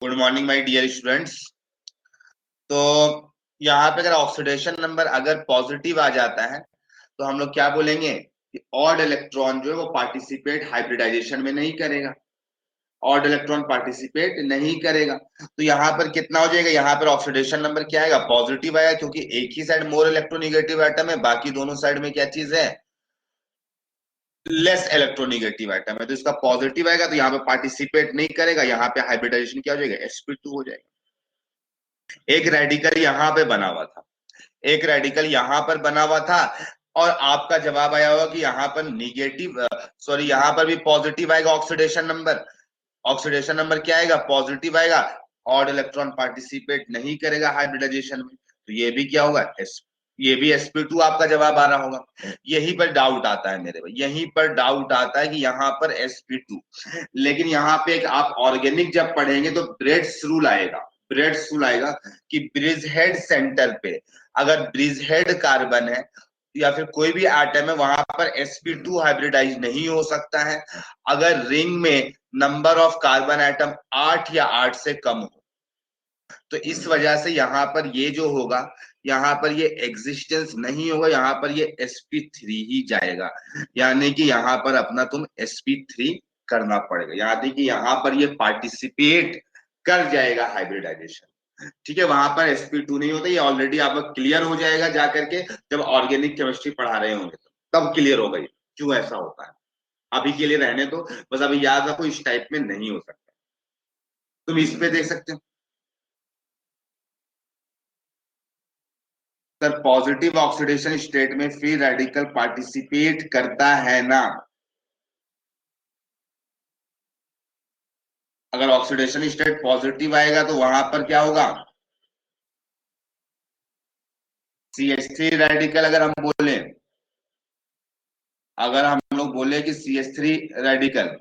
Good morning my dear students. तो यहाँ पे अगर ऑक्सीडेशन नंबर अगर पॉजिटिव आ जाता है तो हम लोग क्या बोलेंगे कि ऑड इलेक्ट्रॉन जो है वो पार्टिसिपेट हाइब्रिडाइजेशन में नहीं करेगा। ऑड इलेक्ट्रॉन पार्टिसिपेट नहीं करेगा तो यहाँ पर कितना हो जाएगा, यहाँ पर ऑक्सीडेशन नंबर क्या आएगा, पॉजिटिव आएगा, क्योंकि एक ही साइड मोर इलेक्ट्रोनिगेटिव एटम है, बाकी दोनों साइड में क्या चीज है, लेस इलेक्ट्रोनिगेटिव एटम है। तो इसका पॉजिटिव आएगा तो यहाँ पे पार्टिसिपेट नहीं करेगा, यहाँ पे हाइब्रिडाइजेशन क्या हो जाएगा, sp2 हो जाएगा। एक रेडिकल यहाँ पे बना हुआ था, एक रेडिकल यहाँ पर बना हुआ था, और आपका जवाब आया होगा कि यहाँ पर निगेटिव, सॉरी यहाँ पर भी पॉजिटिव आएगा ऑक्सीडेशन नंबर। ऑक्सीडेशन नंबर क्या आएगा, पॉजिटिव आएगा। ऑड इलेक्ट्रॉन पार्टिसिपेट नहीं करेगा हाइब्रिडाइजेशन में, तो ये भी क्या होगा, ये भी sp2 आपका जवाब आ रहा होगा। यहीं पर डाउट आता है मेरे भाई, यहीं पर डाउट आता है कि यहाँ पर sp2, लेकिन यहाँ पे एक आप ऑर्गेनिक जब पढ़ेंगे तो ब्रेड्स रूल आएगा। ब्रेड्स रूल आएगा कि ब्रिज हेड सेंटर पे अगर ब्रिज हेड कार्बन है या फिर कोई भी एटम है, वहां पर sp2 हाइब्रिडाइज नहीं हो सकता है अगर रिंग में नंबर ऑफ कार्बन एटम 8 या 8 से कम हो। तो इस वजह से यहाँ पर ये जो होगा, यहाँ पर ये एग्जिस्टेंस नहीं होगा, यहाँ पर ये sp3 ही जाएगा। यानी कि यहाँ पर अपना तुम sp3 करना पड़ेगा, यानी कि यहाँ पर ये पार्टिसिपेट कर जाएगा हाइब्रिडाइजेशन। ठीक है, वहां पर sp2 नहीं होता, ये ऑलरेडी आपका क्लियर हो जाएगा जाकर के, जब ऑर्गेनिक केमिस्ट्री पढ़ा रहे होंगे तो तब क्लियर होगा ये क्यों ऐसा होता है। अभी के लिए रहने दो, बस अभी याद रखो इस टाइप में नहीं हो सकता। तुम इस पे देख सकते हो सर, पॉजिटिव ऑक्सीडेशन स्टेट में फ्री रेडिकल पार्टिसिपेट करता है ना। अगर ऑक्सीडेशन स्टेट पॉजिटिव आएगा तो वहां पर क्या होगा, CH3 रेडिकल अगर हम बोले, अगर हम लोग बोले कि CH3 रेडिकल,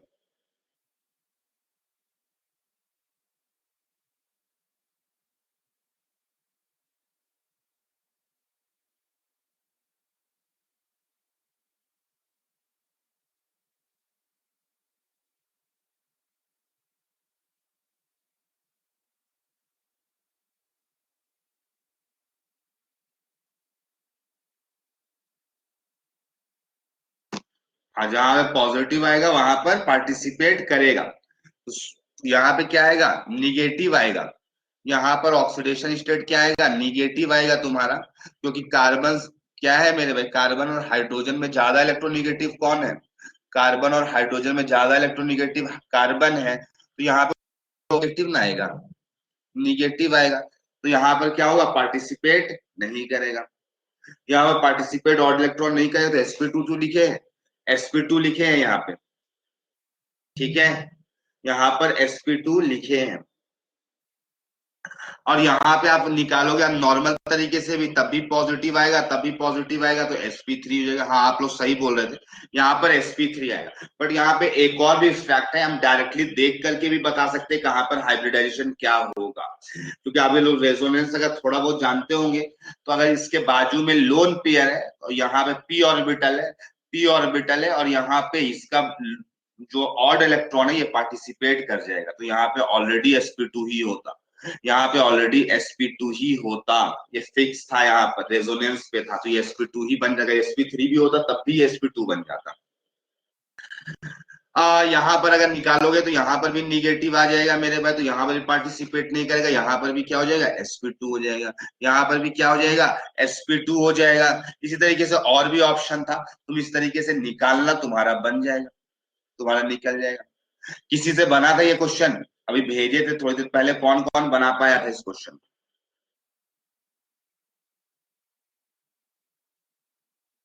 जहां पे पॉजिटिव आएगा वहां पर पार्टिसिपेट करेगा। तो यहाँ पे क्या आएगा, निगेटिव आएगा। यहाँ पर ऑक्सीडेशन स्टेट क्या आएगा, निगेटिव आएगा तुम्हारा, क्योंकि कार्बन क्या है मेरे भाई, कार्बन और हाइड्रोजन में ज्यादा इलेक्ट्रोनिगेटिव कौन है, कार्बन और हाइड्रोजन में ज्यादा इलेक्ट्रोनिगेटिव कार्बन है, तो यहाँ पे पॉजिटिव ना आएगा, निगेटिव आएगा। तो यहाँ पर क्या होगा, पार्टिसिपेट नहीं करेगा। यहाँ पर पार्टिसिपेट ऑड इलेक्ट्रॉन नहीं करेगा तो sp2 लिखे हैं, sp2 लिखे हैं यहाँ पे। ठीक है, यहाँ पर sp2 लिखे हैं, और यहाँ पे आप निकालोगे आप नॉर्मल तरीके से भी तब भी पॉजिटिव आएगा, तब भी पॉजिटिव आएगा, तो sp3 हो जाएगा। हाँ आप लोग सही बोल रहे थे, यहाँ पर sp3 आएगा। बट यहाँ पे एक और भी फैक्ट है, हम डायरेक्टली देख करके भी बता सकते हैं कहाँ पर हाइब्रिडाइजेशन क्या होगा, क्योंकि आप ये लोग रेजोनेंस अगर थोड़ा बहुत जानते होंगे तो अगर इसके बाजू में लोन पेयर है और यहाँ पे p ऑर्बिटल है, p ऑर्बिटल है, और यहाँ पे इसका जो ऑड इलेक्ट्रॉन है ये पार्टिसिपेट कर जाएगा, तो यहाँ पे ऑलरेडी sp2 ही होता, यहाँ पे ऑलरेडी sp2 ही होता। ये फिक्स था, यहाँ पर रेजोनेंस पे था, तो ये sp2 ही बन जाएगा। sp3 भी होता तब भी sp2 बन जाता। यहाँ पर अगर निकालोगे तो यहाँ पर भी निगेटिव आ जाएगा मेरे भाई, तो यहाँ पर भी पार्टिसिपेट नहीं करेगा, यहाँ पर भी क्या हो जाएगा, sp2 हो जाएगा, यहाँ पर भी क्या हो जाएगा, sp2 हो जाएगा। इसी तरीके से और भी ऑप्शन था, तुम इस तरीके से निकालना, तुम्हारा बन जाएगा, तुम्हारा निकल जाएगा। किसी से बना था ये क्वेश्चन, अभी भेजे थे थोड़ी देर पहले, कौन कौन बना पाया था इस क्वेश्चन,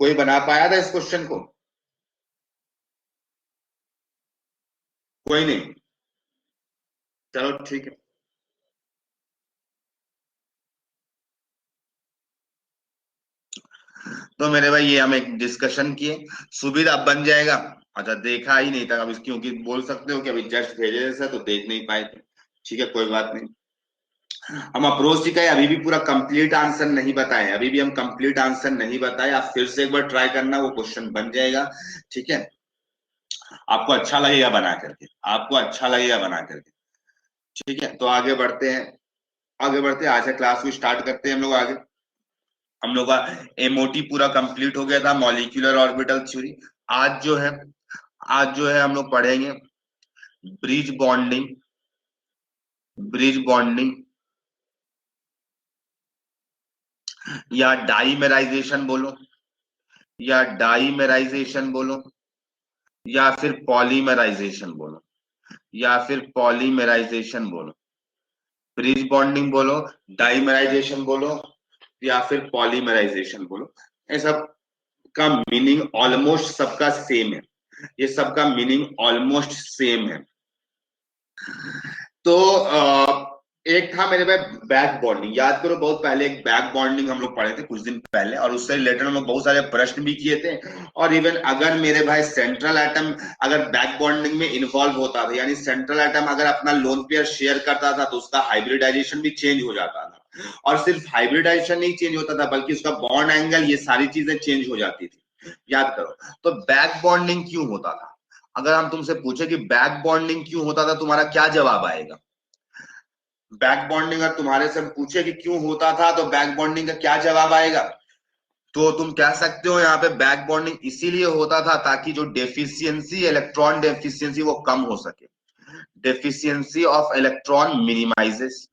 कोई बना पाया था इस क्वेश्चन को, कोई नहीं, चलो ठीक है। तो मेरे भाई ये हम एक डिस्कशन किए, सुविधा बन जाएगा। अच्छा देखा ही नहीं था अभी, क्योंकि बोल सकते हो कि अभी जस्ट भेजे थे तो देख नहीं पाए थे। ठीक है कोई बात नहीं, हम अप्रोच ही कहे, अभी भी पूरा कंप्लीट आंसर नहीं बताए, अभी भी हम कंप्लीट आंसर नहीं बताए, आप फिर से एक बार ट्राई करना, वो क्वेश्चन बन जाएगा। ठीक है, आपको अच्छा लगेगा बना करके, आपको अच्छा लगेगा बना करके। ठीक है, तो आगे बढ़ते हैं, आगे बढ़ते हैं, आज से क्लास को स्टार्ट करते हैं हम लोग आगे। हम लोग का एमओटी पूरा कंप्लीट हो गया था, मॉलिक्यूलर ऑर्बिटल थ्योरी। आज जो है, आज जो है हम लोग पढ़ेंगे ब्रिज बॉन्डिंग, ब्रिज बॉन्डिंग या डाइमेराइजेशन बोलो, या डाइमेराइजेशन बोलो, या फिर पॉलीमराइजेशन बोलो, या फिर पॉलीमराइजेशन बोलो। ब्रिज बॉन्डिंग बोलो, डाइमराइजेशन बोलो, या फिर पॉलीमराइजेशन बोलो। ये सब का मीनिंग ऑलमोस्ट सबका सेम है, ये सबका मीनिंग ऑलमोस्ट सेम है। तो एक था मेरे पास बैक बॉन्डिंग, याद करो बहुत पहले एक बैक बॉन्डिंग हम लोग पढ़े थे कुछ दिन पहले, और उससे रिलेटेड हम लोग बहुत सारे प्रश्न भी किए थे। और इवन अगर मेरे भाई सेंट्रल एटम अगर बैक बॉन्डिंग में इन्वॉल्व होता था, यानी सेंट्रल एटम अगर अपना लोन पेयर शेयर करता था, तो उसका हाइब्रिडाइजेशन भी चेंज हो जाता था। और सिर्फ हाइब्रिडाइजेशन नहीं चेंज होता था, बल्कि उसका बॉन्ड एंगल, ये सारी चीजें चेंज हो जाती थी। याद करो, तो बैक बॉन्डिंग क्यों होता था? अगर हम तुमसे पूछे कि बैक बॉन्डिंग क्यों होता था, तुम्हारा क्या जवाब आएगा? बैक बॉन्डिंग अगर तुम्हारे से पूछे कि क्यों होता था, तो बैक बॉन्डिंग का क्या जवाब आएगा? तो तुम कह सकते हो यहाँ पे बैक बॉन्डिंग इसीलिए होता था ताकि जो डेफिशिएंसी, इलेक्ट्रॉन डेफिशिएंसी वो कम हो सके। Deficiency of electron minimises,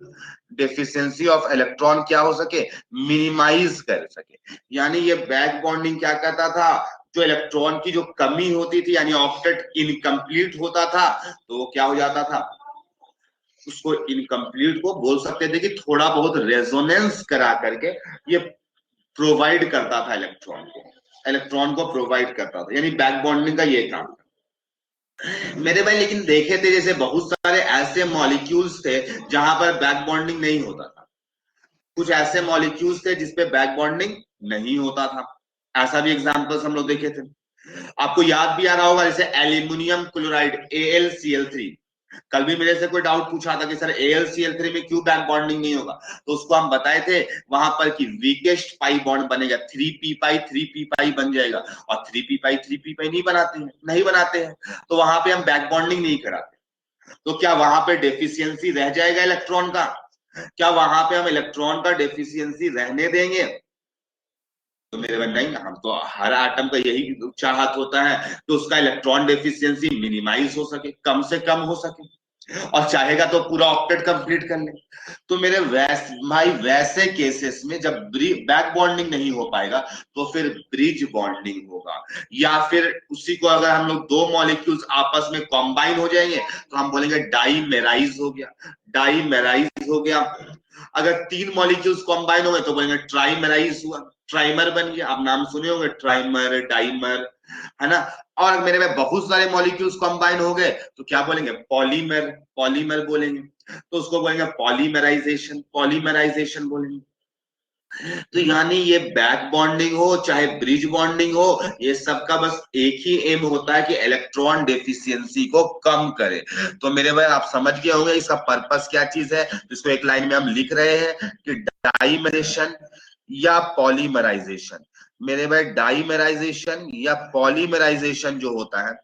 deficiency of electron क्या हो सके? मिनिमाइज कर सके। यानी ये बैक बॉन्डिंग क्या करता था, जो इलेक्ट्रॉन की जो कमी होती थी, यानी ऑक्टेट इनकम्प्लीट होता था, तो वो क्या हो जाता था, उसको इनकम्प्लीट को बोल सकते थे कि थोड़ा बहुत रेजोनेंस करा करके ये प्रोवाइड करता था इलेक्ट्रॉन को, इलेक्ट्रॉन को प्रोवाइड करता था। यानी बैक बॉन्डिंग का ये काम था मेरे भाई। लेकिन देखे थे जैसे बहुत सारे ऐसे मॉलिक्यूल्स थे जहां पर बैक बॉन्डिंग नहीं होता था, कुछ ऐसे मॉलिक्यूल्स थे जिसपे बैक बॉन्डिंग नहीं होता था। ऐसा भी एग्जांपल्स हम लोग देखे थे। आपको याद भी आ रहा होगा, जैसे एल्यूमिनियम क्लोराइड AlCl3। कल भी मेरे से कोई डाउट पूछा था कि सर AlCl3 में क्यों बैक बॉन्डिंग नहीं होगा, तो उसको हम बताए थे वहां पर कि वीकेस्ट पाई बॉन्ड बनेगा, 3p पाई 3p पाई बन जाएगा। और 3p पाई 3p पाई नहीं बनाते हैं, नहीं बनाते हैं, तो वहां पे हम बैक बॉन्डिंग नहीं कराते। तो क्या वहां पे डेफिशिएंसी रह जाएगा इलेक्ट्रॉन का? क्या वहां पे हम इलेक्ट्रॉन का डेफिशिएंसी रहने देंगे? तो मेरे भाई नहीं, हम तो हर एटम का यही चाहत होता है कि उसका इलेक्ट्रॉन डेफिशिएंसी मिनिमाइज हो सके, कम से कम हो सके, और चाहेगा तो पूरा ऑक्टेट कंप्लीट कर ले। तो मेरे भाई वैसे केसेस में जब बैक बॉन्डिंग नहीं हो पाएगा, तो फिर ब्रिज बॉन्डिंग होगा। या फिर उसी को अगर हम लोग दो मॉलिक्यूल्स आपस में कॉम्बाइन हो जाएंगे, तो हम बोलेंगे डाइमेराइज हो गया, डाइमेराइज हो गया। अगर तीन मॉलिक्यूल्स कॉम्बाइन हो गए तो बोलेंगे ट्राइमेराइज हुआ, ट्राइमर बन गया। आप नाम सुने होंगे, ट्राइमर, डाइमर, है ना। और मेरे में बहुत सारे मॉलिक्यूल्स कंबाइन हो गए तो क्या बोलेंगे? पॉलीमर, पॉलीमर बोलेंगे। तो उसको बोलेंगे पॉलीमराइजेशन, पॉलीमराइजेशन बोलेंगे। तो यानी ये बैक बॉन्डिंग हो चाहे ब्रिज बॉन्डिंग हो, ये सबका बस एक ही एम होता है कि इलेक्ट्रॉन डेफिशिएंसी को कम करे। तो मेरे भाई आप समझ गए होंगे इसका पर्पस क्या चीज है, जिसको एक लाइन में हम लिख रहे हैं कि डाइमरेशन या पॉलीमराइजेशन। मेरे भाई डाइमराइजेशन या पॉलीमराइजेशन जो होता है,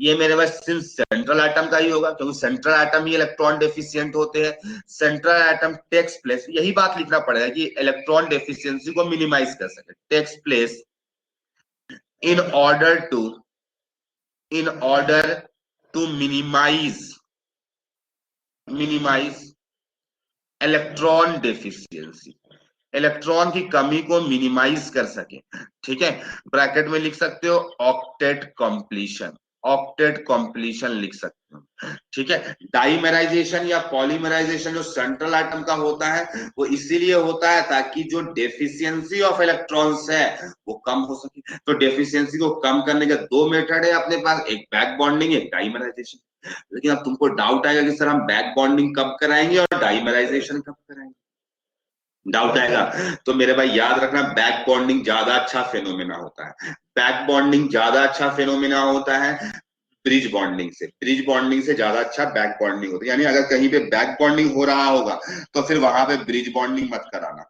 ये मेरे पास सिर्फ सेंट्रल एटम का ही होगा, क्योंकि सेंट्रल एटम ही इलेक्ट्रॉन डेफिशिएंट होते हैं। सेंट्रल एटम टेक्स प्लेस, यही बात लिखना पड़ेगा कि इलेक्ट्रॉन डेफिशिएंसी को मिनिमाइज कर सके, takes place in order to, in order to minimize, minimize electron deficiency, electron की कमी को मिनिमाइज कर सके। ठीक है, ब्रैकेट में लिख सकते हो ऑक्टेट कंप्लीशन, ऑक्टेट कंप्लीशन लिख सकते हो। ठीक है, डाइमेराइजेशन या पॉलीमराइजेशन जो सेंट्रल एटम का होता है, वो इसीलिए होता है ताकि जो डेफिशिएंसी ऑफ इलेक्ट्रॉन्स है वो कम हो सके। तो डेफिशिएंसी को कम करने के दो मेथड है अपने पास, एक बैक बॉन्डिंग, एक डाइमराइजेशन। लेकिन अब तुमको डाउट आएगा कि सर हम बैक बॉन्डिंग कब कराएंगे और डाइमराइजेशन कब कराएंगे, डाउट आएगा। तो मेरे भाई याद रखना, बैक बॉन्डिंग ज्यादा अच्छा फेनोमेना होता है, बैक बॉन्डिंग ज्यादा अच्छा फेनोमेना होता है ब्रिज बॉन्डिंग से, ब्रिज बॉन्डिंग से ज्यादा अच्छा बैक बॉन्डिंग होता है। यानी अगर कहीं पे बैक बॉन्डिंग हो रहा होगा तो फिर वहां पे ब्रिज बॉन्डिंग मत कराना।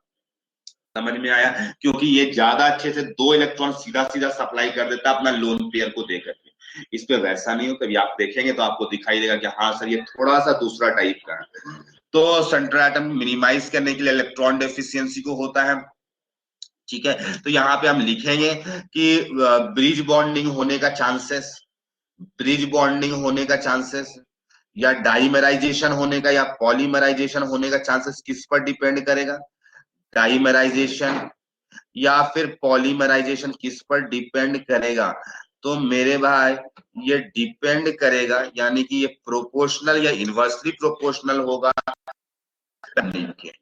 समझ में आया? क्योंकि ये ज्यादा अच्छे से दो इलेक्ट्रॉन सीधा सीधा सप्लाई कर देता है अपना लोन पेयर को देकर के। इस पे वैसा नहीं हो, कभी आप देखेंगे तो आपको दिखाई देगा कि हाँ सर ये थोड़ा सा दूसरा टाइप का है। तो सेंट्रल एटम मिनिमाइज करने के लिए इलेक्ट्रॉन डेफिशिएंसी को होता है, ठीक है। तो यहाँ पे हम लिखेंगे कि ब्रिज बॉन्डिंग होने का चांसेस, ब्रिज बॉन्डिंग होने का चांसेस या डाइमराइजेशन होने का या पॉलीमराइजेशन होने का चांसेस किस पर डिपेंड करेगा, डाइमराइजेशन या फिर पॉलीमराइजेशन किस पर डिपेंड करेगा। तो मेरे भाई ये डिपेंड करेगा, यानी कि ये प्रोपोर्शनल या इनवर्सली प्रोपोर्शनल होगा बॉन्डिंग के।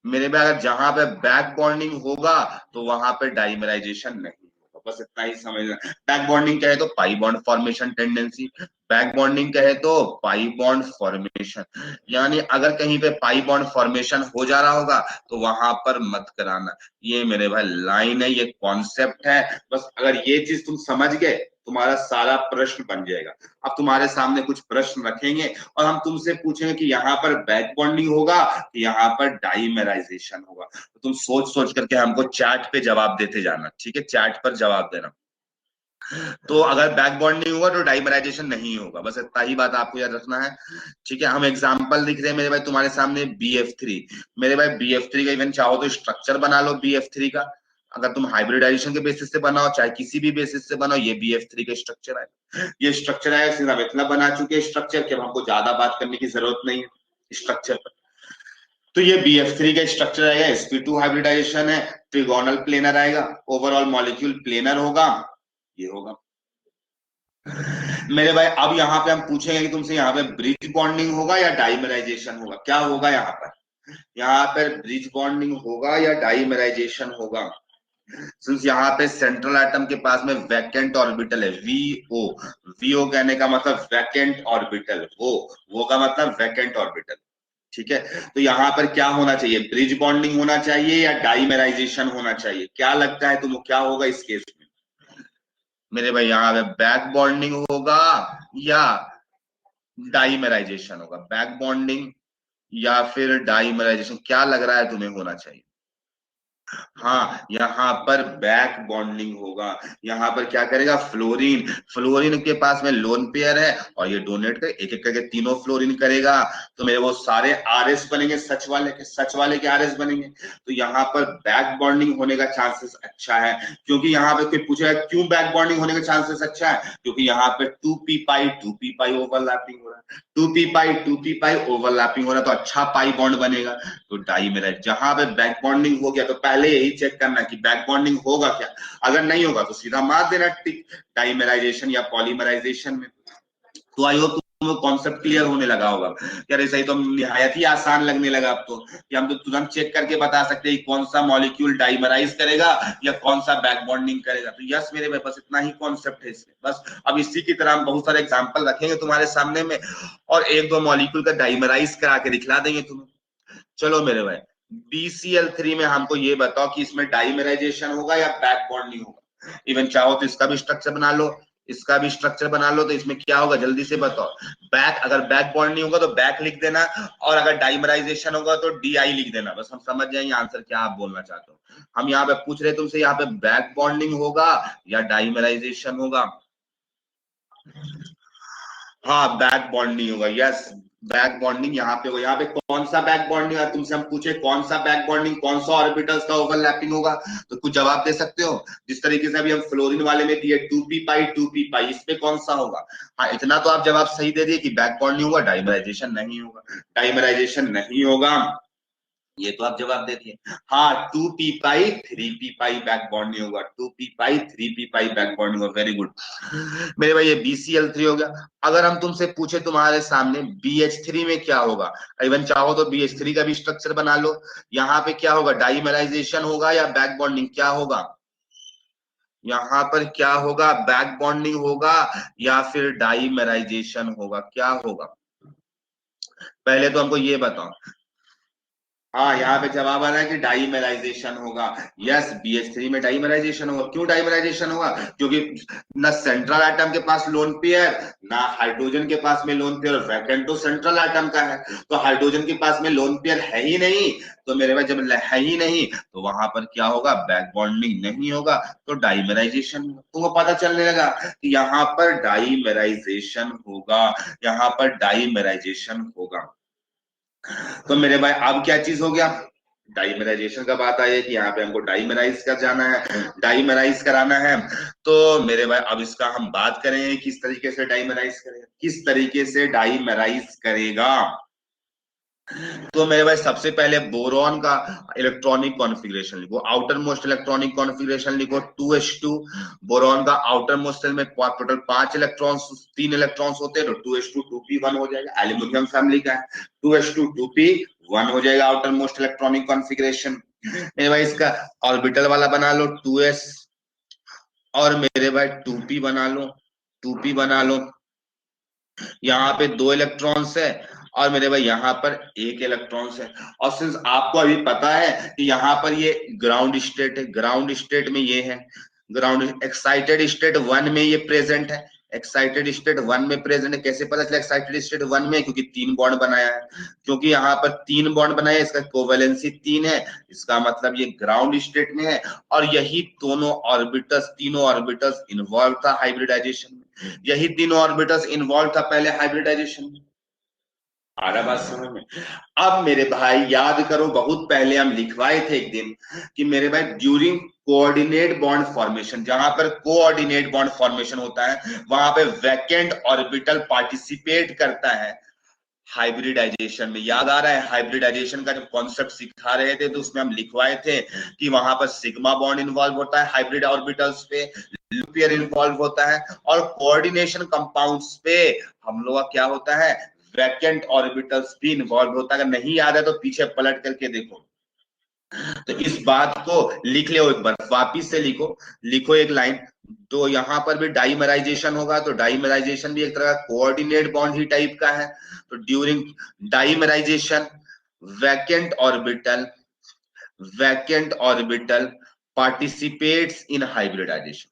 मेरे भाई अगर जहां पे बैक बॉन्डिंग होगा तो वहां पे डाइमराइजेशन नहीं होगा, बस इतना ही समझना। बैक बॉन्डिंग कहे तो pi bond formation tendency, back bonding कहे तो पाई बॉन्ड फॉर्मेशन, यानी अगर कहीं पे पाई बॉन्ड फॉर्मेशन हो जा रहा होगा तो वहां पर मत कराना। ये मेरे भाई लाइन है, ये कॉन्सेप्ट है, बस अगर ये चीज तुम समझ गए तुम्हारा सारा प्रश्न बन जाएगा। अब तुम्हारे सामने कुछ प्रश्न रखेंगे और हम तुमसे पूछेंगे कि यहाँ पर बैक बॉन्डिंग होगा कि यहाँ पर डाइमेराइजेशन होगा, तो तुम सोच सोच करके हमको चैट पे जवाब देते जाना, ठीक है, चैट पर जवाब देना। तो अगर बैक बॉन्डिंग होगा तो डाइमराइजेशन नहीं होगा, बस इतना ही बात आपको याद रखना है, ठीक है। हम एग्जांपल दिख रहे हैं मेरे भाई तुम्हारे सामने BF3, मेरे भाई BF3 का इवन चाहो तो स्ट्रक्चर बना लो BF3 का, अगर तुम हाइब्रिडाइजेशन के बेसिस से बनाओ चाहे किसी भी बेसिस से बनाओ, ये BF3 का स्ट्रक्चर है, ये स्ट्रक्चर है। सीधा मतलब बना चुके हैं स्ट्रक्चर के, हमको ज्यादा बात करने की जरूरत नहीं है स्ट्रक्चर पर। तो ये BF3 का स्ट्रक्चर आएगा, sp2 हाइब्रिडाइजेशन है, ट्रिगोनल प्लेनर आएगा, ओवरऑल मॉलिक्यूल प्लेनर होगा, ये होगा। मेरे भाई अब यहाँ पे हम पूछेंगे कि तुमसे यहाँ पे ब्रिज बॉन्डिंग होगा या डाइमराइजेशन होगा, क्या होगा यहाँ पर, यहाँ पर ब्रिज बॉन्डिंग होगा या डाइमराइजेशन होगा। सिंस यहाँ पे सेंट्रल एटम के पास में वैकेंट ऑर्बिटल है VO, VO कहने का मतलब वैकेंट ऑर्बिटल, वो का मतलब वैकेंट ऑर्बिटल, ठीक है। तो यहाँ पर क्या होना चाहिए, ब्रिज बॉन्डिंग होना चाहिए या डाइमराइजेशन होना चाहिए, क्या लगता है तुमको क्या होगा इस केस में। मेरे भाई यहाँ पे बैक बॉन्डिंग होगा या डाइमराइजेशन होगा, बैक बॉन्डिंग या फिर डाइमराइजेशन, क्या लग रहा है तुम्हें होना चाहिए। हाँ यहाँ पर बैक बॉन्डिंग होगा, यहाँ पर क्या करेगा फ्लोरीन, फ्लोरीन के पास में लोन पेयर है और ये डोनेट कर एक एक करके तीनों फ्लोरीन करेगा, तो मेरे वो सारे RS बनेंगे, सच वाले के RS बनेंगे। तो यहाँ पर बैक बॉन्डिंग होने का चांसेस अच्छा है, क्योंकि यहाँ पे कोई पूछेगा क्यों बैक बॉन्डिंग होने का चांसेस अच्छा है, क्योंकि यहाँ पे 2p पाई ओवरलैपिंग हो रहा है, 2p पाई ओवरलैपिंग हो रहा है, तो अच्छा पाई बॉन्ड बनेगा। तो डाइमेराइज जहां पे बैक बॉन्डिंग हो गया तो पहले यही चेक करना कि बैक बॉन्डिंग होगा क्या, अगर नहीं होगा तो सीधा मार देना टिक डाइमेराइजेशन या पॉलीमराइजेशन में। तो आई होप तुमको कॉन्सेप्ट क्लियर होने लगा होगा यार, ऐसा ही तो निहायत ही आसान लगने लगा अब तो, कि हम तो तुरंत चेक करके बता सकते हैं कौन सा मॉलिक्यूल डाइमराइज करेगा या कौन सा बैक बॉन्डिंग करेगा। तो यस मेरे भाई बस इतना ही कॉन्सेप्ट है इसमें, बस अब इसी की तरह हम बहुत सारे एग्जाम्पल रखेंगे तुम्हारे सामने में और एक दो मॉलिक्यूल का डाइमराइज करा के दिखला देंगे तुम्हें। चलो मेरे भाई BCl3 में हमको ये बताओ कि इसमें डाइमेराइजेशन होगा या बैक बॉन्डिंग होगा, इवन चाहो तो इसका भी स्ट्रक्चर बना लो, इसका भी स्ट्रक्चर बना लो, तो इसमें क्या होगा जल्दी से बताओ। बैक, अगर बैक बॉन्डिंग होगा तो बैक लिख देना और अगर डाइमराइजेशन होगा तो DI लिख देना, बस हम समझ जाएंगे आंसर क्या आप बोलना चाहते हो। हम यहाँ पे पूछ रहे तुमसे यहाँ पे बैक बॉन्डिंग होगा या डाइमराइजेशन होगा। हाँ बैक बॉन्डिंग होगा, यस बैक बॉन्डिंग यहाँ पे होगा। यहाँ पे कौन सा बैक बॉन्डिंग है, तुमसे हम पूछे कौन सा बैक बॉन्डिंग, कौन सा ऑर्बिटल्स का ओवरलैपिंग होगा, तो कुछ जवाब दे सकते हो। जिस तरीके से अभी हम फ्लोरीन वाले में दिए 2p पाई इस पे कौन सा होगा। हाँ इतना तो आप जवाब सही दे दिए कि बैक बॉन्डिंग होगा, डाइमराइजेशन नहीं होगा, डाइमराइजेशन नहीं होगा, ये तो आप जवाब दे दिए। हाँ 2p पाई 3p पाई बैक बॉन्डिंग होगा, 2p पाई 3p पाई बैक बॉन्डिंग होगा, वेरी गुड मेरे भाई। ये BCl3 हो गया। अगर हम तुमसे पूछे तुम्हारे सामने BH3 में क्या होगा, इवन चाहो तो BH3 का भी स्ट्रक्चर बना लो, यहाँ पे क्या होगा डाइमराइजेशन होगा या बैक बॉन्डिंग, क्या होगा यहाँ पर, क्या होगा बैक बॉन्डिंग होगा या फिर डाइमराइजेशन होगा, क्या होगा पहले तो हमको ये बताओ। हाँ, यहाँ पे जवाब आ रहा है कि डाइमराइजेशन होगा। यस, BH3 में डाइमराइजेशन होगा। क्यों डाइमराइजेशन होगा? क्योंकि ना सेंट्रल एटम के पास लोन पेयर, ना हाइड्रोजन के पास में लोन पेयर। वैकेंट तो सेंट्रल एटम का है, तो हाइड्रोजन के पास में लोन पेयर है ही नहीं। तो मेरे पास जब है ही नहीं तो वहां पर क्या होगा? बैक बॉन्डिंग नहीं होगा, तो डाइमराइजेशन। तुमको पता चलने लगा कि यहाँ पर डाइमराइजेशन होगा, यहाँ पर डाइमराइजेशन होगा। तो मेरे भाई अब क्या चीज हो गया? डाइमराइजेशन का बात आई है कि यहाँ पे हमको डाइमराइज कर जाना है, डाइमराइज कराना है। तो मेरे भाई अब इसका हम बात करें किस तरीके से डाइमराइज करेगा, किस तरीके से डाइमराइज करेगा। तो मेरे भाई सबसे पहले बोरॉन का इलेक्ट्रॉनिक कॉन्फ़िगरेशन लिखो, आउटर मोस्ट इलेक्ट्रॉनिक कॉन्फ़िगरेशन लिखो 2s2। बोरॉन का आउटर मोस्ट में टोटल 5 इलेक्ट्रॉन्स, 3 इलेक्ट्रॉन्स होते हैं, तो 2s2 2p1 हो जाएगा। एल्यूमिनियम फैमिली का है, 2s2 2p1 हो जाएगा आउटर मोस्ट इलेक्ट्रॉनिक कॉन्फ़िगरेशन। मेरे भाई इसका ऑर्बिटल वाला बना लो 2s, और मेरे भाई 2p बना लो, 2p बना लो। यहाँ पे 2 इलेक्ट्रॉन्स है, और मेरे भाई यहाँ पर 1 इलेक्ट्रॉन्स है। और सिंस आपको अभी पता है कि यहाँ पर ये ग्राउंड स्टेट है, ग्राउंड स्टेट में ये है, ग्राउंड एक्साइटेड स्टेट 1 में ये प्रेजेंट है, एक्साइटेड स्टेट 1 में प्रेजेंट है। कैसे पता चला एक्साइटेड स्टेट 1 में? क्योंकि 3 बॉन्ड बनाया है, क्योंकि यहाँ पर 3 बॉन्ड बनाया है, इसका कोवेलेंसी 3 है, इसका मतलब ये ग्राउंड स्टेट में है। और यही दोनों ऑर्बिटल्स, तीनों ऑर्बिटल्स इन्वॉल्व था हाइब्रिडाइजेशन में, यही तीनों ऑर्बिटल्स इन्वॉल्व था पहले हाइब्रिडाइजेशन में। आ रहा बात समझ में? अब मेरे भाई याद करो, बहुत पहले हम लिखवाए थे एक दिन कि मेरे भाई ड्यूरिंग कोऑर्डिनेट बॉन्ड फॉर्मेशन, जहां पर कोऑर्डिनेट बॉन्ड फॉर्मेशन होता है वहां पे वैकेंट ऑर्बिटल पार्टिसिपेट करता है हाइब्रिडाइजेशन में। याद आ रहा है हाइब्रिडाइजेशन का जब कॉन्सेप्ट सिखा रहे थे तो उसमें हम लिखवाए थे कि वहां पर सिग्मा बॉन्ड इन्वॉल्व होता है हाइब्रिड ऑर्बिटल्स पे, लूपियर इन्वॉल्व होता है, और कोऑर्डिनेशन कंपाउंड्स पे हम लोग का क्या होता है? वैकेंट ऑर्बिटल्स भी इन्वॉल्व होता है। अगर नहीं याद है तो पीछे पलट करके देखो। तो इस बात को लिख लो एक बार, वापिस से लिखो, लिखो एक लाइन। तो यहां पर भी डाइमराइजेशन होगा, तो डाइमराइजेशन भी एक तरह का कोऑर्डिनेट बॉन्ड ही टाइप का है। तो during dimerization vacant orbital, vacant orbital participates in hybridization.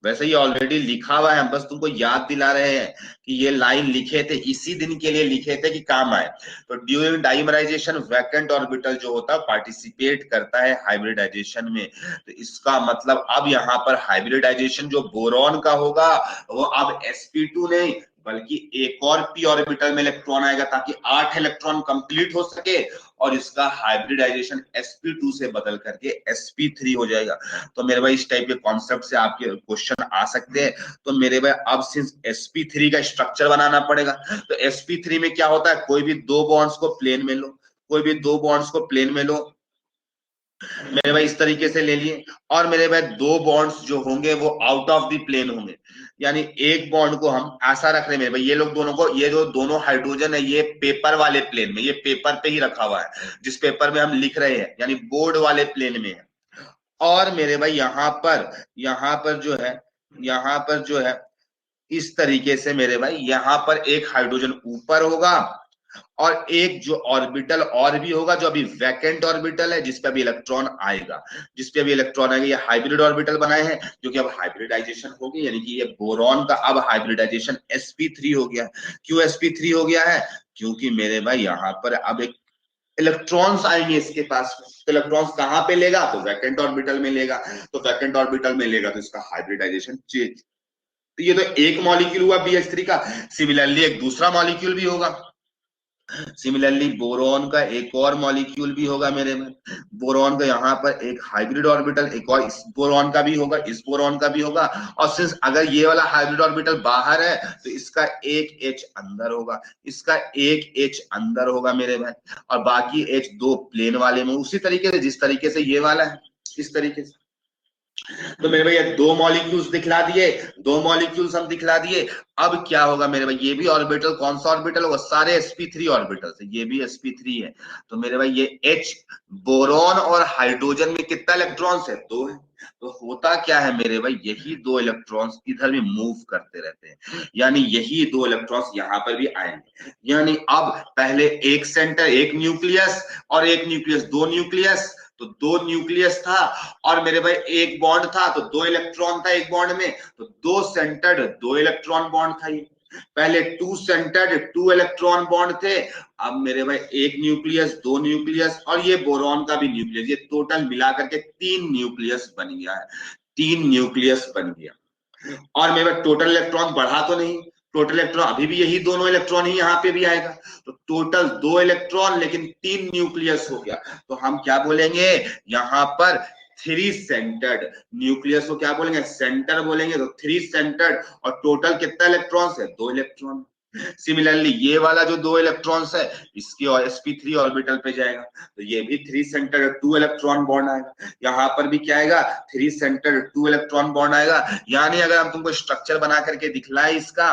वैसे ये ऑलरेडी लिखा हुआ है, हम बस तुमको याद दिला रहे हैं कि ये लाइन लिखे थे, इसी दिन के लिए लिखे थे कि काम आए। तो ड्यूरिंग डाइमराइजेशन वैकेंट ऑर्बिटल जो होता है पार्टिसिपेट करता है हाइब्रिडाइजेशन में। तो इसका मतलब अब यहाँ पर हाइब्रिडाइजेशन जो बोरॉन का होगा वो अब sp2 नहीं बल्कि एक और p ऑर्बिटल में इलेक्ट्रॉन आएगा, ताकि 8 इलेक्ट्रॉन कंप्लीट हो सके, और इसका हाइब्रिडाइजेशन sp2 से बदल करके sp3 हो जाएगा। तो मेरे भाई इस टाइप के कॉन्सेप्ट से आपके क्वेश्चन आ सकते हैं। तो मेरे भाई अब सिंस sp3 का स्ट्रक्चर बनाना पड़ेगा, तो sp3 में क्या होता है? कोई भी 2 बॉन्ड्स को प्लेन में लो, कोई भी 2 बॉन्ड्स को प्लेन में लो, मेरे भाई इस तरीके से ले लिए। और मेरे भाई 2 बॉन्ड्स जो होंगे वो आउट ऑफ द प्लेन होंगे, यानी एक बॉन्ड को हम ऐसा रख रहे हैं मेरे भाई, ये लोग दोनों को, ये जो दोनों हाइड्रोजन है ये पेपर वाले प्लेन में, ये पेपर पे ही रखा हुआ है, जिस पेपर में हम लिख रहे हैं, यानी बोर्ड वाले प्लेन में है। और मेरे भाई यहाँ पर जो है, यहाँ पर जो है इस तरीके से मेरे भाई यहाँ पर एक हाइड्रोजन ऊपर होगा, और एक जो ऑर्बिटल और भी होगा जो अभी वैकेंट ऑर्बिटल है, जिसपे अभी इलेक्ट्रॉन आएगा, जिसपे अभी इलेक्ट्रॉन आएगा। ये हाइब्रिड ऑर्बिटल बनाए हैं क्योंकि अब हाइब्रिडाइजेशन हो गई, यानी कि ये बोरॉन का अब हाइब्रिडाइजेशन sp3 हो गया। क्यों sp3 हो गया है? क्योंकि मेरे भाई यहाँ पर अब एक इलेक्ट्रॉन्स आएंगे इसके पास में, तो इलेक्ट्रॉन्स कहां पे लेगा? तो वैकेंट ऑर्बिटल में लेगा, तो वैकेंट ऑर्बिटल में लेगा तो इसका हाइब्रिडाइजेशन चेंज। तो ये तो एक मॉलिक्यूल हुआ BH3 का। सिमिलरली एक दूसरा मॉलिक्यूल भी होगा, सिमिलरली बोरॉन का एक और मॉलिक्यूल भी होगा मेरे में। बोरॉन का यहाँ पर एक हाइब्रिड ऑर्बिटल एक और इस बोरॉन का भी होगा, इस बोरॉन का भी होगा। और सिंस अगर ये वाला हाइब्रिड ऑर्बिटल बाहर है तो इसका एक H अंदर होगा, इसका एक H अंदर होगा मेरे भाई, और बाकी H 2 प्लेन वाले में, उसी तरीके से जिस तरीके से ये वाला है, इस तरीके से। तो मेरे भाई ये दो मॉलिक्यूल्स दिखला दिए, दो मॉलिक्यूल्स हम दिखला दिए। अब क्या होगा मेरे भाई, ये भी ऑर्बिटल, कौन सा ऑर्बिटल होगा, सारे sp3 ऑर्बिटल है, ये भी sp3 है। तो मेरे भाई ये H, बोरॉन और हाइड्रोजन में कितना इलेक्ट्रॉन्स है, दो है। तो होता क्या है मेरे भाई, यही दो इलेक्ट्रॉन्स इधर भी मूव करते रहते हैं, यानी यही दो इलेक्ट्रॉन्स यहाँ पर भी आएंगे। यानी अब पहले एक सेंटर, एक न्यूक्लियस, और एक न्यूक्लियस, दो न्यूक्लियस, तो दो न्यूक्लियस था, और मेरे भाई एक बॉन्ड था, तो दो इलेक्ट्रॉन था एक बॉन्ड में, तो दो सेंटर्ड दो इलेक्ट्रॉन बॉन्ड था ये। पहले two centered two electron bond थे, अब मेरे भाई एक न्यूक्लियस, दो न्यूक्लियस, और ये बोरॉन का भी न्यूक्लियस, ये टोटल मिलाकर के तीन न्यूक्लियस बन गया है, तीन न्यूक्लियस बन गया। और मेरे पास टोटल इलेक्ट्रॉन बढ़ा तो नहीं, टोटल इलेक्ट्रॉन अभी भी यही दोनों इलेक्ट्रॉन ही यहाँ पे भी आएगा, तो टोटल दो इलेक्ट्रॉन लेकिन तीन न्यूक्लियस हो गया। तो हम क्या बोलेंगे यहाँ पर, थ्री सेंटर्ड न्यूक्लियस को क्या बोलेंगे, सेंटर बोलेंगे। तो थ्री सेंटर्ड, और टोटल कितना इलेक्ट्रॉन्स है, दो इलेक्ट्रॉन। सिमिलरली ये वाला जो दो इलेक्ट्रॉन्स है, इसकी sp3 ऑर्बिटल पे जाएगा, तो ये भी three centre two electron bond आएगा। यहाँ पर भी क्या आएगा, three centre two electron bond आएगा। यानी अगर हम तुमको स्ट्रक्चर बना करके दिखलाए इसका,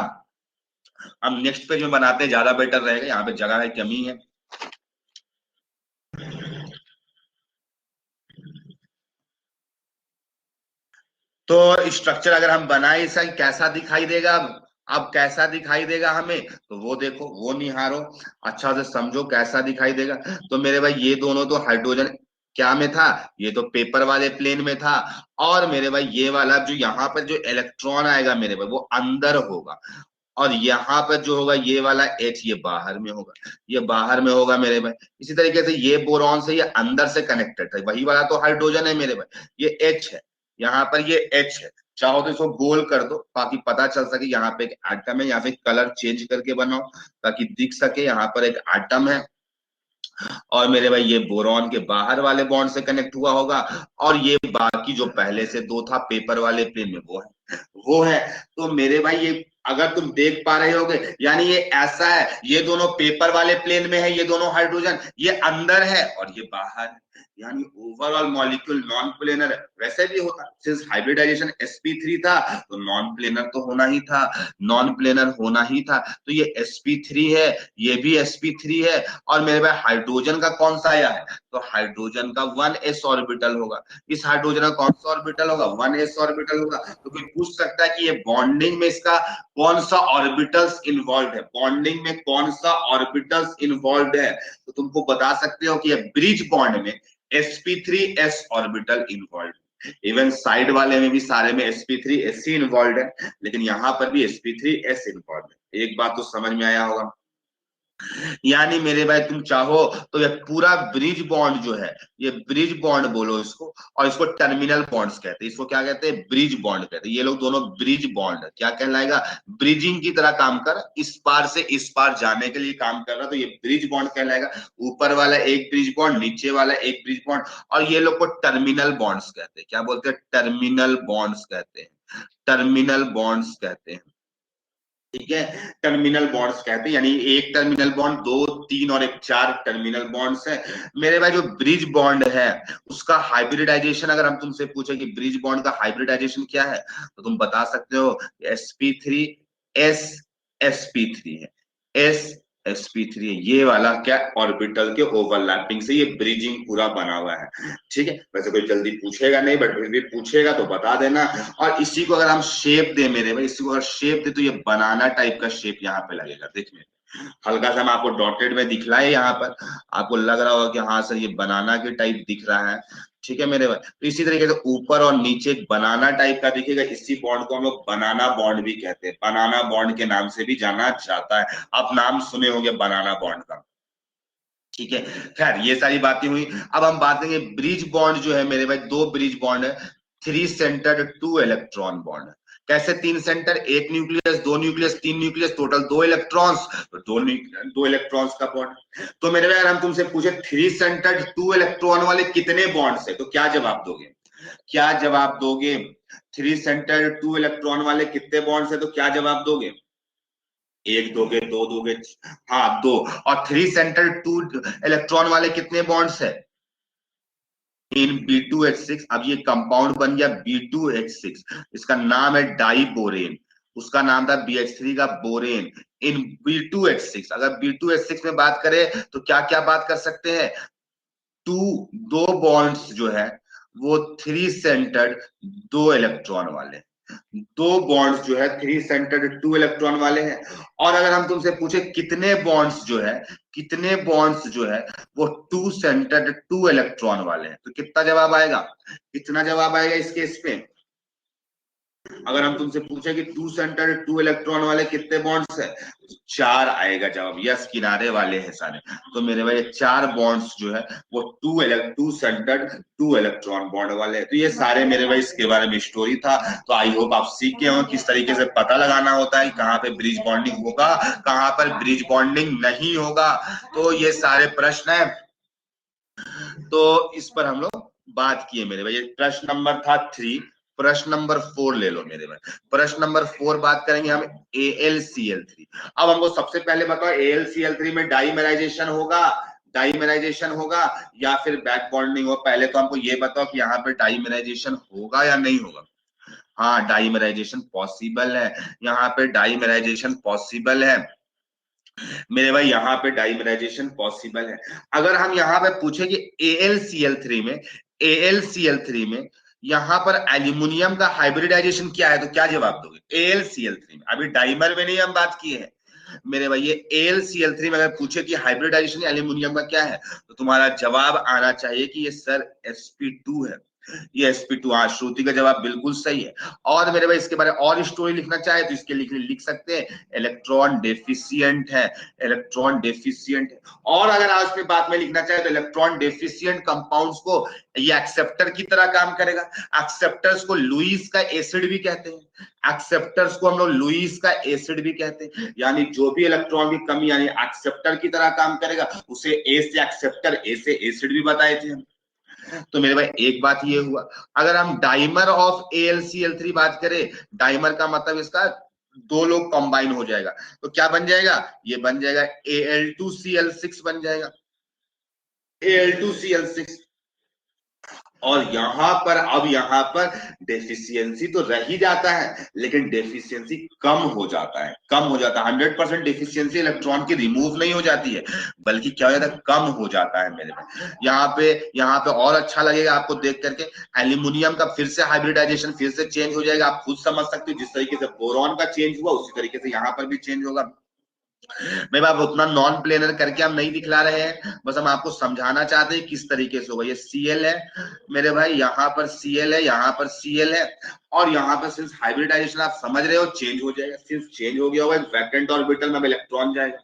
हम नेक्स्ट पेज में बनाते हैं, ज्यादा बेटर रहेगा, यहाँ पे जगह है कमी है। तो स्ट्रक्चर अगर हम बनाए इसका, कैसा दिखाई देगा, अब कैसा दिखाई देगा हमें, तो वो देखो, वो निहारो, अच्छा से समझो कैसा दिखाई देगा। तो मेरे भाई ये दोनों तो हाइड्रोजन क्या में था, ये तो पेपर वाले प्लेन में था, और मेरे भाई ये वाला जो यहाँ पर जो इलेक्ट्रॉन आएगा मेरे भाई, वो अंदर होगा, और यहाँ पर जो होगा ये वाला H, ये बाहर में होगा, ये बाहर में होगा मेरे भाई। इसी तरीके से ये बोरॉन से ये अंदर से कनेक्टेड है, वही वाला तो हाइड्रोजन है मेरे भाई, ये H है, यहाँ पर ये H है। चाहो तो इसको गोल कर दो ताकि पता चल सके यहाँ पे एक एटम है, यहाँ पे कलर चेंज करके बनाओ ताकि दिख सके यहाँ पर एक एटम है। और मेरे भाई ये बोरॉन के बाहर वाले बॉन्ड से कनेक्ट हुआ होगा, और ये बाकी जो पहले से दो था पेपर वाले प्लेन में, वो है, वो है। तो मेरे भाई ये अगर तुम देख पा रहे होगे, यानी ये ऐसा है, ये दोनों पेपर वाले प्लेन में है, ये दोनों हाइड्रोजन, ये अंदर है और ये बाहर है, यानी ओवरऑल मॉलिक्यूल नॉन प्लेनर है। वैसे भी होता, सिंस हाइब्रिडाइजेशन sp3 था तो नॉन प्लेनर तो होना ही था, नॉन प्लेनर होना ही था। तो ये sp3 है, ये भी sp3 है, और मेरे पास हाइड्रोजन का कौन सा आया है, तो हाइड्रोजन का 1s ऑर्बिटल होगा। इस हाइड्रोजन का कौन सा ऑर्बिटल होगा, 1s ऑर्बिटल होगा। तो कोई पूछ सकता है कि ये बॉन्डिंग में इसका कौन सा ऑर्बिटल्स इन्वॉल्व है, बॉन्डिंग में कौन सा ऑर्बिटल्स इन्वॉल्व है, तो तुमको बता सकते हो कि ये ब्रिज बॉन्ड में sp3s orbital involve. Even side वाले में भी सारे में sp3s ही इन्वॉल्व है, लेकिन यहाँ पर भी sp3s इन्वॉल्व है। एक बात तो समझ में आया होगा, यानी मेरे भाई तुम चाहो तो ये पूरा ब्रिज बॉन्ड जो है, ये ब्रिज बॉन्ड बोलो इसको, और इसको टर्मिनल बॉन्ड्स कहते हैं, इसको क्या कहते हैं, ब्रिज बॉन्ड कहते हैं। ये लोग दोनों ब्रिज बॉन्ड क्या कहलाएगा, ब्रिजिंग की तरह काम कर, इस पार से इस पार जाने के लिए काम कर रहा, तो ये ब्रिज बॉन्ड कहलाएगा। ऊपर वाला एक ब्रिज बॉन्ड, नीचे वाला एक ब्रिज बॉन्ड, और ये लोग को टर्मिनल बॉन्ड्स कहते हैं। क्या बोलते हैं, टर्मिनल बॉन्ड्स कहते हैं, टर्मिनल बॉन्ड्स कहते हैं। ठीक है, टर्मिनल बॉन्ड्स कहते हैं, यानी एक टर्मिनल बॉन्ड, दो, तीन और एक, चार टर्मिनल बॉन्ड्स है। मेरे भाई जो ब्रिज बॉन्ड है उसका हाइब्रिडाइजेशन अगर हम तुमसे पूछे कि ब्रिज बॉन्ड का हाइब्रिडाइजेशन क्या है, तो तुम बता सकते हो sp3 s sp3 है, s sp3 है, ये वाला क्या, ऑर्बिटल के ओवरलैपिंग से ये ब्रिजिंग पूरा बना हुआ है। ठीक है, वैसे कोई जल्दी पूछेगा नहीं, बट फिर भी पूछेगा तो बता देना। और इसी को अगर हम शेप दे मेरे भाई, इसी को अगर शेप दे तो ये बनाना टाइप का शेप यहाँ पे लगेगा, देखिए हल्का सा हम आपको डॉटेड में दिखलाए, यहाँ पर आपको लग रहा होगा कि हाँ सर ये बनाना के टाइप दिख रहा है। ठीक है मेरे भाई, तो इसी तरीके से ऊपर और नीचे एक बनाना टाइप का दिखेगा, इसी बॉन्ड को हम लोग बनाना बॉन्ड भी कहते हैं, बनाना बॉन्ड के नाम से भी जाना जाता है। आप नाम सुने होंगे बनाना बॉन्ड का। ठीक है, खैर ये सारी बातें हुई। अब हम बात करेंगे ब्रिज बॉन्ड जो है मेरे भाई, दो ब्रिज बॉन्ड है, three centred two electron bond. कैसे, तीन सेंटर, एक न्यूक्लियस, दो न्यूक्लियस, तीन न्यूक्लियस, टोटल दो इलेक्ट्रॉन्स, तो दो इलेक्ट्रॉन्स का बॉन्ड। तो मेरे भाई अगर हम तुमसे पूछे थ्री सेंटर्ड टू इलेक्ट्रॉन वाले कितने बॉन्ड्स है, तो क्या जवाब दोगे, क्या जवाब दोगे, थ्री सेंटर्ड टू इलेक्ट्रॉन वाले कितने बॉन्ड्स है, तो क्या जवाब दोगे, एक दोगे, दो दोगे, हाँ दो। और थ्री सेंटर टू इलेक्ट्रॉन वाले कितने बॉन्ड्स है, इन B2H6, अब ये कंपाउंड बन गया B2H6, इसका नाम है डाइबोरेन, उसका नाम था BH3 का बोरेन। इन B2H6, अगर B2H6 में बात करें तो क्या क्या बात कर सकते हैं, दो बॉन्ड्स जो है वो थ्री सेंटर्ड, दो इलेक्ट्रॉन वाले, दो बॉन्ड्स जो है थ्री सेंटर्ड टू इलेक्ट्रॉन वाले हैं। और अगर हम तुमसे पूछे कितने बॉन्ड्स जो है, कितने बॉन्ड्स जो है वो टू सेंटर्ड टू इलेक्ट्रॉन वाले हैं, तो कितना जवाब आएगा, कितना जवाब आएगा इस केस पे। अगर हम तुमसे पूछे कि टू सेंटर्ड टू इलेक्ट्रॉन वाले कितने बॉन्ड्स है, तो चार आएगा जवाब, यस किनारे वाले हैं सारे। तो मेरे भाई चार बॉन्ड्स जो है वो two centered two electron bond वाले हैं। तो ये सारे मेरे भाई इसके बारे में स्टोरी था। तो आई होप आप सीख गए हो किस तरीके से पता लगाना होता है कहाँ पे ब्रिज बॉन्डिंग होगा, कहाँ पर ब्रिज बॉन्डिंग नहीं होगा। तो ये सारे प्रश्न है, तो इस पर हम लोग बात किए मेरे भाई। प्रश्न नंबर था 3। प्रश्न नंबर 4 ले लो मेरे भाई। प्रश्न नंबर 4 बात करेंगे हम AlCl3। अब हमको सबसे पहले बताओ AlCl3 में डाइमेराइजेशन होगा, डाइमेराइजेशन होगा या फिर बैक बॉन्डिंग हो। पहले तो हमको ये बताओ कि यहाँ पे डाइमेराइजेशन होगा या नहीं होगा। हाँ डाइमेराइजेशन पॉसिबल है, यहाँ पे डाइमेराइजेशन पॉसिबल है मेरे भाई, यहाँ पे डाइमेराइजेशन पॉसिबल है। अगर हम यहाँ पे पूछे कि AlCl3 में, AlCl3 में यहाँ पर एल्यूमिनियम का हाइब्रिडाइजेशन क्या है, तो क्या जवाब दोगे। AlCl3 में, अभी डाइमर में नहीं हम बात किए हैं मेरे भाई, ये AlCl3 में अगर पूछे कि हाइब्रिडाइजेशन एल्यूमिनियम का क्या है, तो तुम्हारा जवाब आना चाहिए कि ये सर sp2 है। ये sp2, हाँ श्रुति का जवाब बिल्कुल सही है। और मेरे भाई इसके बारे में और स्टोरी लिखना चाहे तो इसके लिख सकते हैं, इलेक्ट्रॉन डेफिशिएंट है, इलेक्ट्रॉन डेफिशिएंट है। और अगर आज में बात में लिखना चाहे तो इलेक्ट्रॉन डेफिशिएंट कंपाउंड्स को ये एक्सेप्टर की तरह काम करेगा। एक्सेप्टर्स को लुईस का एसिड भी कहते हैं, एक्सेप्टर्स को हम लोग लुईस का एसिड भी कहते हैं। यानी जो भी इलेक्ट्रॉन की कमी यानी एक्सेप्टर की तरह काम करेगा, उसे ए से एक्सेप्टर, ए से एसिड भी बताए थे हम। तो मेरे भाई एक बात ये हुआ। अगर हम डाइमर ऑफ AlCl3 बात करें, डाइमर का मतलब इसका दो लोग कंबाइन हो जाएगा, तो क्या बन जाएगा, ये बन जाएगा Al2Cl6 बन जाएगा, Al2Cl6। और यहां पर अब यहां पर डेफिशिएंसी तो रह ही जाता है, लेकिन डेफिशिएंसी कम हो जाता है, कम हो जाता है। 100% डेफिशिएंसी इलेक्ट्रॉन की रिमूव नहीं हो जाती है, बल्कि क्या हो जाता है, कम हो जाता है मेरे में। यहाँ पे और अच्छा लगेगा आपको देख करके, एल्यूमिनियम का फिर से हाइब्रिडाइजेशन फिर से चेंज हो जाएगा। आप खुद समझ सकते हो, जिस तरीके से बोरॉन का चेंज हुआ उसी तरीके से यहाँ पर भी चेंज होगा। मैं बाप उतना नॉन प्लेनर करके हम नहीं दिखला रहे हैं, बस हम आपको समझाना चाहते हैं किस तरीके से होगा। ये Cl है मेरे भाई, यहाँ पर Cl है, यहाँ पर Cl है, और यहाँ पर सिंस हाइब्रिडाइजेशन आप समझ रहे हो चेंज हो जाएगा, सिंस चेंज हो गया होगा वैकेंट ऑर्बिटल में इलेक्ट्रॉन जाएगा।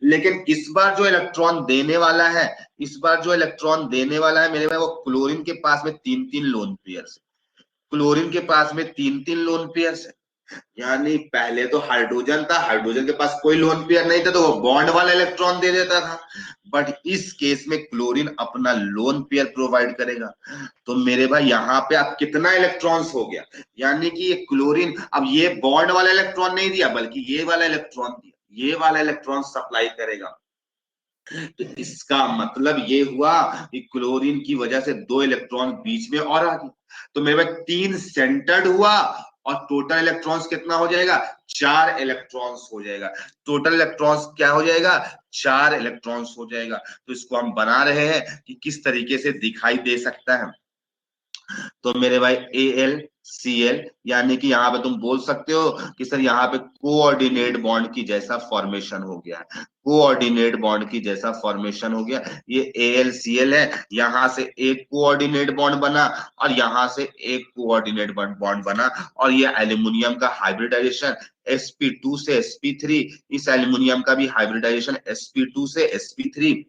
लेकिन इस बार जो इलेक्ट्रॉन देने वाला है, इस बार जो इलेक्ट्रॉन देने वाला है मेरे भाई, वो क्लोरीन के पास में 3-3 लोन पेयर्स, क्लोरीन के पास में 3-3 लोन पेयर्स है। यानी पहले तो हाइड्रोजन था, हाइड्रोजन के पास कोई लोन पेयर नहीं था तो वो बॉन्ड वाला इलेक्ट्रॉन दे देता था, बट इस केस में क्लोरीन अपना लोन पेयर प्रोवाइड करेगा। तो मेरे भाई यहाँ पे अब कितना इलेक्ट्रॉन्स हो गया, यानी कि ये क्लोरीन अब ये बॉन्ड वाला इलेक्ट्रॉन नहीं दिया बल्कि ये वाला इलेक्ट्रॉन दिया, ये वाला इलेक्ट्रॉन सप्लाई करेगा। तो इसका मतलब ये हुआ कि क्लोरीन की वजह से दो इलेक्ट्रॉन बीच में और आ गए, तो मेरे पास 3 सेंटर्ड हुआ और टोटल इलेक्ट्रॉन्स कितना हो जाएगा, 4 इलेक्ट्रॉन्स हो जाएगा। टोटल इलेक्ट्रॉन्स क्या हो जाएगा, 4 इलेक्ट्रॉन्स हो जाएगा। तो इसको हम बना रहे हैं कि किस तरीके से दिखाई दे सकता है। तो मेरे भाई AlCl, यानी कि यहाँ पे तुम बोल सकते हो कि सर यहाँ पे कोऑर्डिनेट बॉन्ड की जैसा फॉर्मेशन हो गया, कोऑर्डिनेट बॉन्ड की जैसा फॉर्मेशन हो गया। ये AlCl है, यहाँ से एक कोऑर्डिनेट बॉन्ड बना और यहाँ से एक कोऑर्डिनेट बॉन्ड बना, और ये एल्यूमिनियम का हाइब्रिडाइजेशन sp2 से sp3, इस एल्यूमिनियम का भी हाइब्रिडाइजेशन sp2 से sp3,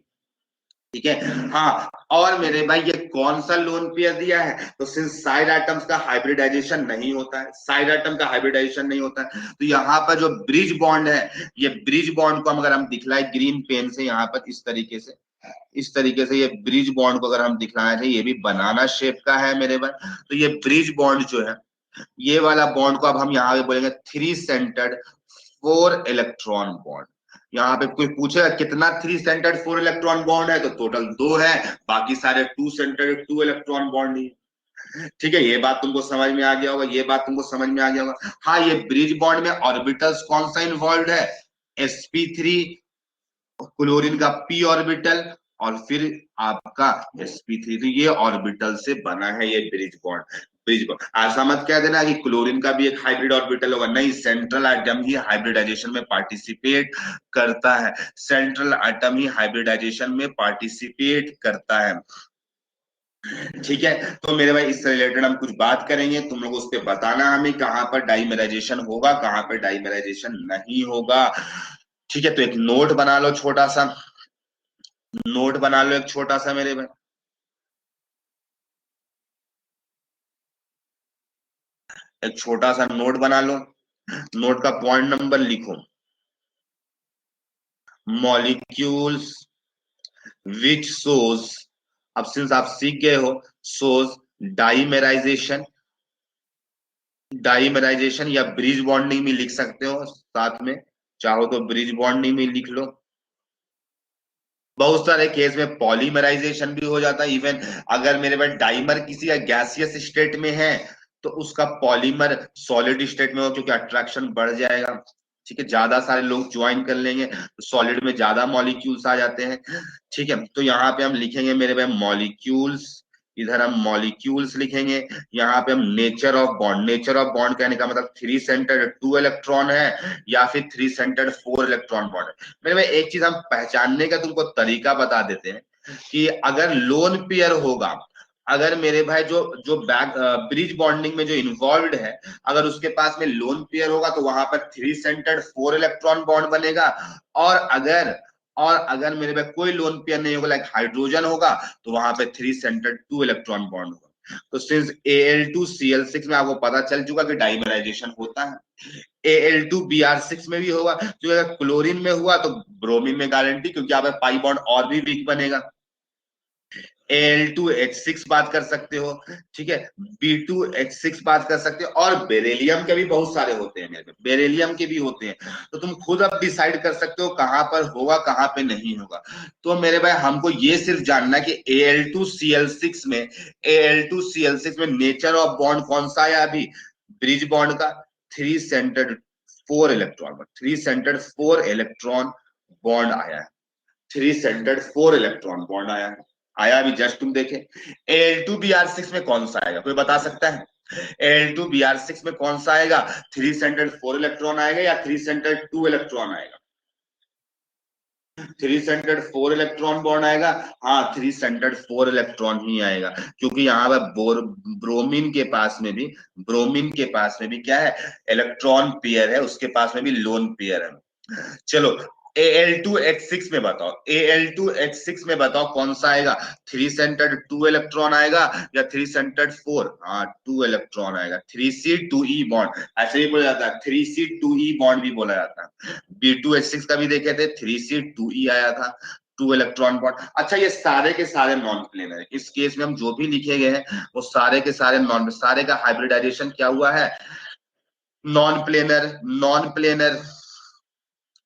ठीक है। हाँ, और मेरे भाई ये कौन सा लोन पेयर दिया है, तो सिंस साइड एटम्स का हाइब्रिडाइजेशन नहीं होता है, साइड एटम का हाइब्रिडाइजेशन नहीं होता है, तो यहाँ पर जो ब्रिज बॉन्ड है, ये ब्रिज बॉन्ड को अगर हम दिखलाए ग्रीन पेन से यहाँ पर इस तरीके से, इस तरीके से ये ब्रिज बॉन्ड को अगर हम दिखलाए थे, ये भी बनाना शेप का है मेरे भाई। तो ये ब्रिज बॉन्ड जो है, ये वाला बॉन्ड को अब हम यहाँ पे बोलेंगे 3 सेंटर्ड 4 इलेक्ट्रॉन बॉन्ड। यहाँ पे कोई पूछेगा कितना 3 सेंटर्ड 4 इलेक्ट्रॉन बॉन्ड है, तो टोटल 2 है, बाकी सारे 2 सेंटर्ड 2 इलेक्ट्रॉन बॉन्ड ही। ठीक है, ये बात तुमको समझ में आ गया होगा, ये बात तुमको समझ में आ गया होगा। हाँ, ये ब्रिज बॉन्ड में ऑर्बिटल्स कौन सा इन्वॉल्व है? sp3, क्लोरीन का p ऑर्बिटल, और फिर आपका sp3। तो ये ऑर्बिटल से बना है ये ब्रिज बॉन्ड। ब्रिज बॉन्ड ऐसा मत कह देना कि क्लोरीन का भी एक हाइब्रिड ऑर्बिटल होगा, नहीं, सेंट्रल एटम ही हाइब्रिडाइजेशन में पार्टिसिपेट करता है, सेंट्रल एटम ही हाइब्रिडाइजेशन में पार्टिसिपेट करता है। ठीक है, तो मेरे भाई इससे रिलेटेड हम कुछ बात करेंगे, तुम लोग उस पर बताना हमें कहाँ पर डाइमेराइजेशन होगा, कहाँ पर डाइमेराइजेशन नहीं होगा। ठीक है, तो एक नोट बना लो छोटा सा, नोट बना लो एक छोटा सा मेरे भाई, एक छोटा सा नोट बना लो। नोट का पॉइंट नंबर लिखो, मॉलिक्यूल्स विच शोज, अब सिंस आप सीख गए हो, शोज डाइमेराइजेशन, डाइमेराइजेशन या ब्रिज बॉन्डिंग भी लिख सकते हो साथ में, चाहो तो ब्रिज बॉन्डिंग भी लिख लो। बहुत सारे केस में पॉलीमराइजेशन भी हो जाता है, इवन अगर मेरे पास डाइमर किसी का गैसियस स्टेट में है तो उसका पॉलीमर सॉलिड स्टेट में हो, क्योंकि अट्रैक्शन बढ़ जाएगा। ठीक है, ज्यादा सारे लोग ज्वाइन कर लेंगे तो सॉलिड में ज्यादा मॉलिक्यूल्स आ जाते हैं। ठीक है, तो यहाँ पे हम लिखेंगे मेरे भाई मॉलिक्यूल्स, इधर हम मॉलिक्यूल्स लिखेंगे, यहाँ पे हम nature of bond, nature of bond कहने का मतलब 3 सेंटर्ड 2 इलेक्ट्रॉन है या फिर 3 सेंटर्ड 4 इलेक्ट्रॉन बॉन्ड है। मेरे भाई एक चीज हम पहचानने का तुमको तरीका बता देते हैं कि अगर लोन पेयर होगा, अगर मेरे भाई जो जो बैक ब्रिज बॉन्डिंग में जो इन्वॉल्व है, अगर उसके पास में लोन पेयर होगा तो वहां पर 3 सेंटर्ड 4 इलेक्ट्रॉन बॉन्ड बनेगा। और अगर अगर मेरे पास कोई लोन पेयर नहीं होगा, लाइक हाइड्रोजन होगा, तो वहां पे 3 सेंटर्ड 2 इलेक्ट्रॉन बॉन्ड होगा। तो सिंस Al2Cl6 में आपको पता चल चुका कि डाइमराइजेशन होता है, Al2Br6 में भी होगा, तो अगर क्लोरीन में हुआ तो ब्रोमीन में गारंटी, क्योंकि यहाँ पे पाई बॉन्ड और भी वीक बनेगा। Al2H6 बात कर सकते हो, ठीक है, B2H6 बात कर सकते हो, और बेरेलियम के भी बहुत सारे होते हैं मेरे पे, बेरेलियम के भी होते हैं। तो तुम खुद अब डिसाइड कर सकते हो कहां पर होगा कहां पे नहीं होगा। तो मेरे भाई हमको ये सिर्फ जानना कि Al2Cl6 में, Al2Cl6 में नेचर ऑफ बॉन्ड कौन सा है अभी, ब्रिज बॉन्ड का 3 centered 4 electron, 3 centered 4 electron bond आया है, 3 सेंटर्ड 4 इलेक्ट्रॉन बॉन्ड आया है, आया अभी जस्ट तुम देखे। Al2Br6 में कौन सा आएगा, कोई बता सकता है? Al2Br6 में कौन सा आएगा, 3 सेंटर्ड 4 इलेक्ट्रॉन आएगा या 3 सेंटर्ड 2 इलेक्ट्रॉन आएगा? 3 सेंटर्ड 4 इलेक्ट्रॉन बॉन्ड आएगा। हाँ, 3 सेंटर्ड 4 इलेक्ट्रॉन ही आएगा, क्योंकि यहाँ पर ब्रोमीन के पास में भी, ब्रोमीन के पास में भी क्या है, इलेक्ट्रॉन पेयर है, उसके पास में भी लोन पेयर है। चलो Al2H6 में बताओ, Al2H6 में बताओ कौन सा आएगा, 3 सेंटर्ड 2 इलेक्ट्रॉन आएगा या 3 सेंटर्ड 4? हाँ, 2 इलेक्ट्रॉन आएगा, 3C2E बॉन्ड, ऐसे ही बोला जाता है, 3C2E बॉन्ड भी बोला जाता है। B2H6 का भी देखे थे, 3C2E आया था, 2 इलेक्ट्रॉन बॉन्ड। अच्छा, ये सारे के सारे नॉन प्लेनर है, इस केस में हम जो भी लिखे गए हैं वो सारे के सारे नॉन, सारे का हाइब्रिडाइजेशन क्या हुआ है, non planar, non planar,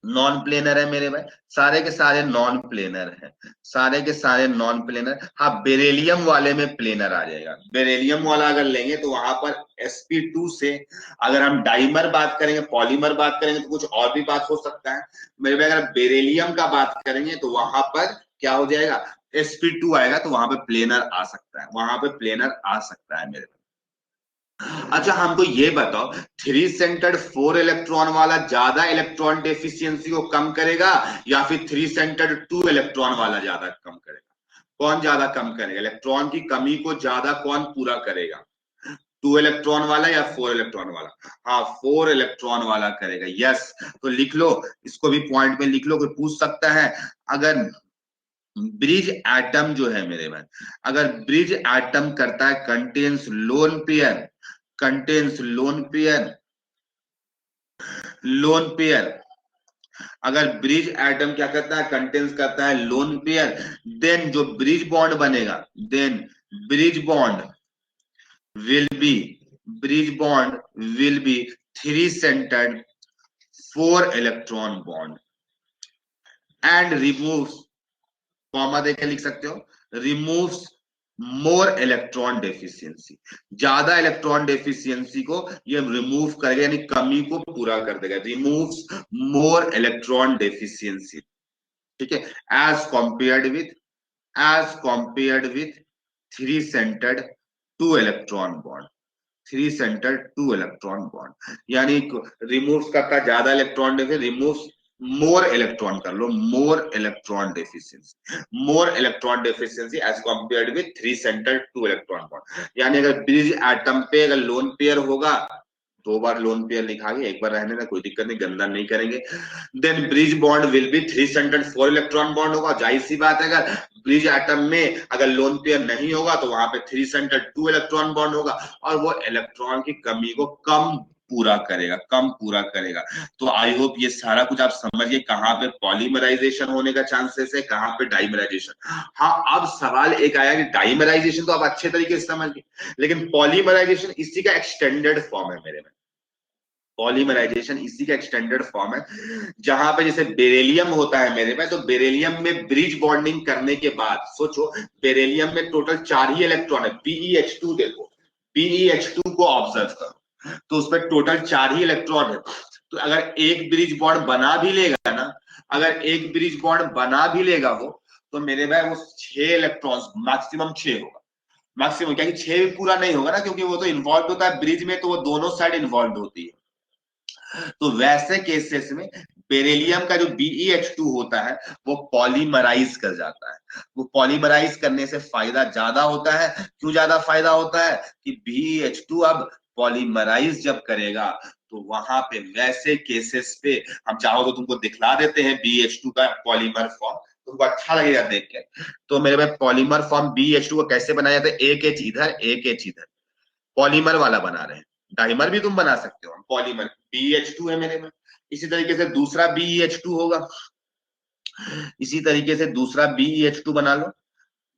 non planar है मेरे भाई, सारे के सारे नॉन प्लेनर है, सारे के सारे नॉन प्लेनर। हाँ, बेरेलियम वाले में प्लेनर आ जाएगा, बेरेलियम वाला अगर लेंगे तो वहां पर sp2 से अगर हम डाइमर बात करेंगे, पॉलीमर बात करेंगे तो कुछ और भी बात हो सकता है मेरे भाई। अगर बेरेलियम का बात करेंगे तो वहां पर क्या हो जाएगा, sp2 आएगा, तो वहां पे प्लेनर आ सकता है, वहां पे प्लेनर आ सकता है मेरे। अच्छा, हमको ये बताओ, 3 सेंटर्ड 4 इलेक्ट्रॉन वाला ज्यादा इलेक्ट्रॉन डेफिशिएंसी को कम करेगा या फिर 3 सेंटर्ड 2 इलेक्ट्रॉन वाला ज्यादा कम करेगा? कौन ज्यादा कम करेगा, इलेक्ट्रॉन की कमी को ज्यादा कौन पूरा करेगा, 2 इलेक्ट्रॉन वाला या 4 इलेक्ट्रॉन वाला? हाँ, 4 इलेक्ट्रॉन वाला करेगा, यस। तो लिख लो, इसको भी पॉइंट में लिख लो, कोई पूछ सकता है। अगर ब्रिज एटम जो है मेरे भाई, अगर ब्रिज एटम करता है contains lone pair, contains lone pair, lone pair, अगर ब्रिज एटम क्या करता है, कंटेन्स करता है लोन पेयर, देन जो ब्रिज बॉन्ड बनेगा, then bridge bond will be, bridge bond will be 3 centered 4 electron bond, and removes, comma देके लिख सकते हो, रिमूव्स मोर इलेक्ट्रॉन डेफिशिएंसी, ज्यादा इलेक्ट्रॉन डेफिशिएंसी को ये रिमूव करेगा, यानी कमी को पूरा कर देगा, रिमूव्स मोर इलेक्ट्रॉन डेफिशिएंसी, ठीक है, as compared with, as compared with three centred two electron bond, three centre two electron bond, यानी रिमूव करता ज्यादा इलेक्ट्रॉन, रिमूव मोर इलेक्ट्रॉन कर लो, more electron deficiency, more electron deficiency as compared with three centre two electron bond, यानी अगर bridge atom पे अगर lone pair होगा, दो बार लोन पेयर लिखा गया, एक बार रहने का कोई दिक्कत नहीं, गंदा नहीं करेंगे, then bridge bond will be three centered four electron bond होगा, जाहिर सी बात है अगर ब्रिज एटम में अगर लोन पेयर नहीं होगा तो वहां पे three centred two electron bond होगा, और वो इलेक्ट्रॉन की कमी को कम पूरा करेगा, कम पूरा करेगा। तो आई होप ये सारा कुछ आप समझ गए, कहाँ पे पॉलीमराइजेशन होने का चांसेस है, कहाँ पे डाइमराइजेशन। हाँ, अब सवाल एक आया कि डाइमराइजेशन तो आप अच्छे तरीके से समझ गए, लेकिन पॉलीमराइजेशन इसी का एक्सटेंडेड फॉर्म है मेरे में, पॉलीमराइजेशन इसी का एक्सटेंडेड फॉर्म है, जहां पे जैसे बेरिलियम होता है मेरे में, तो बेरिलियम में ब्रिज बॉन्डिंग करने के बाद सोचो, बेरिलियम में टोटल चार ही इलेक्ट्रॉन है, BeH2, देखो BeH2 को ऑब्जर्व करो, तो उसमें टोटल चार ही इलेक्ट्रॉन है, तो अगर एक ब्रिज बॉन्ड बना भी लेगा ना, अगर एक ब्रिज बॉन्ड बना भी लेगा वो, तो मेरे भाई वो छह इलेक्ट्रॉन, मैक्सिमम छह होगा, मैक्सिमम, क्या छह पूरा नहीं होगा ना, क्योंकि वो तो इन्वॉल्व होता है ब्रिज में, तो वो दोनों साइड इन्वॉल्व होती है, तो वैसे केसेस में बेरिलियम का जो BeH2 होता है वो पॉलीमराइज कर जाता है, वो पॉलीमराइज करने से फायदा ज्यादा होता है, क्यों ज्यादा फायदा होता है कि BeH2 अब पॉलीमराइज जब करेगा, तो वहां पे वैसे केसेस पे हम चाहो तो तुमको दिखला देते हैं BeH2 का पॉलीमर फॉर्म, तुमको अच्छा लगेगा देख के। तो मेरे भाई पॉलीमर फॉर्म BeH2 को कैसे बनाया जाता है, एक एच इधर एक एच इधर, पॉलीमर वाला बना रहे हैं, डाइमर भी तुम बना सकते हो, पॉलीमर BeH2 है मेरे में, इसी तरीके से दूसरा BeH2 होगा, इसी तरीके से दूसरा BeH2 बना लो,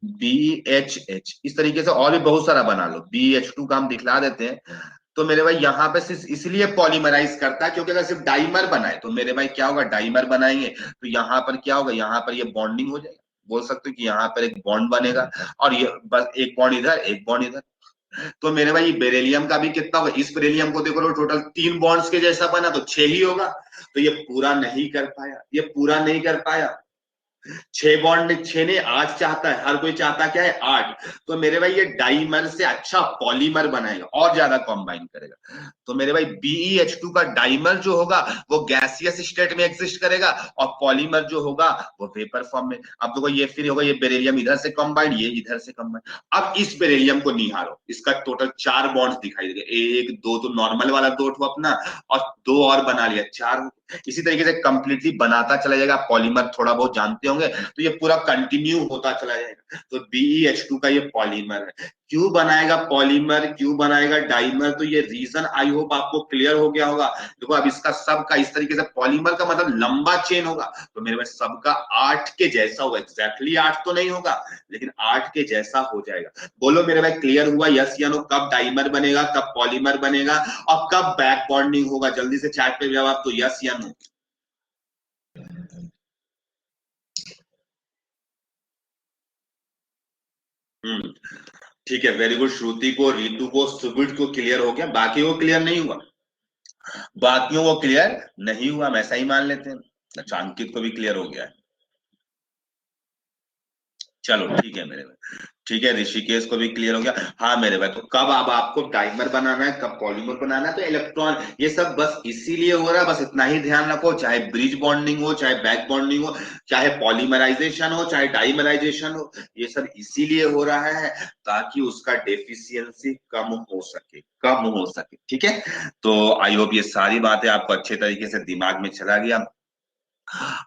BHH, इस तरीके से और भी बहुत सारा बना लो, BeH2 का हम दिखला देते हैं। तो मेरे भाई यहाँ पे सिर्फ इसलिए पॉलीमराइज करता है क्योंकि अगर सिर्फ डाइमर बनाए तो मेरे भाई क्या होगा, डाइमर बनाएंगे तो यहाँ पर क्या होगा, यहाँ पर ये बॉन्डिंग हो जाएगा, बोल सकते हो कि यहाँ पर एक बॉन्ड बनेगा, और ये बस एक बॉन्ड इधर एक बॉन्ड इधर, तो मेरे भाई बेरिलियम का भी कितना होगा, इस बेरिलियम को देखो टोटल तीन बॉन्ड्स के जैसा बना तो छह ही होगा, तो ये पूरा नहीं कर पाया, ये पूरा नहीं कर पाया, छह बॉन्ड छह ने आठ चाहता है, हर कोई चाहता क्या है, आठ, तो मेरे भाई ये डाइमर से अच्छा पॉलीमर बनाएगा और ज्यादा कॉम्बाइन करेगा, तो मेरे भाई BeH2 का डाइमर जो होगा वो गैसियस स्टेट में एग्जिस्ट करेगा, और पॉलीमर जो होगा वो वेपर फॉर्म में। अब देखो ये फिर होगा, ये बेरिलियम इधर से कंबाइंड, ये इधर से कंबाइंड, अब इस बेरिलियम को निहारो, इसका टोटल चार बॉन्ड्स दिखाई देगा, एक दो तो नॉर्मल वाला दो अपना, और दो और बना लिया, चार, इसी तरीके से कंप्लीटली बनाता चला जाएगा, पॉलीमर थोड़ा बहुत जानते होंगे, तो ये पूरा कंटिन्यू होता चला जाएगा, तो BeH2 का ये पॉलीमर है, क्यों बनाएगा पॉलीमर, क्यों बनाएगा डाइमर, तो ये रीजन आई होप आपको क्लियर हो गया होगा। देखो अब इसका सबका इस तरीके से पॉलीमर का मतलब लंबा चेन होगा, तो मेरे पास सबका आठ के जैसा होगा, एग्जैक्टली आठ तो नहीं होगा लेकिन आठ के जैसा हो जाएगा। बोलो मेरे भाई क्लियर हुआ, यस या नो, कब डाइमर बनेगा, कब पॉलीमर बनेगा, और कब बैक बॉन्डिंग होगा, जल्दी से चैट पे जवाब तो यस या नो। ठीक है, वेरी गुड, श्रुति को, रितु को, सुबिट को क्लियर हो गया, बाकी वो क्लियर नहीं हुआ, बाकियों को क्लियर नहीं हुआ, हम ऐसा ही मान लेते हैं। अच्छा, अंकित को भी क्लियर हो गया है, चलो ठीक है मेरे भाई, ठीक है, ऋषिकेश को भी क्लियर हो गया। हाँ मेरे भाई, तो कब अब आपको डाइमर बनाना है, कब पॉलीमर बनाना है, तो इलेक्ट्रॉन, ये सब बस इसीलिए हो रहा है, बस इतना ही ध्यान रखो, चाहे ब्रिज बॉन्डिंग हो, चाहे बैक बॉन्डिंग हो, चाहे पॉलीमराइजेशन हो, चाहे डाइमराइजेशन हो, ये सब इसीलिए हो रहा है ताकि उसका डेफिशिएंसी कम हो सके, कम हो सके, ठीक है। तो आई होप ये सारी बातें आपको अच्छे तरीके से दिमाग में चला गया।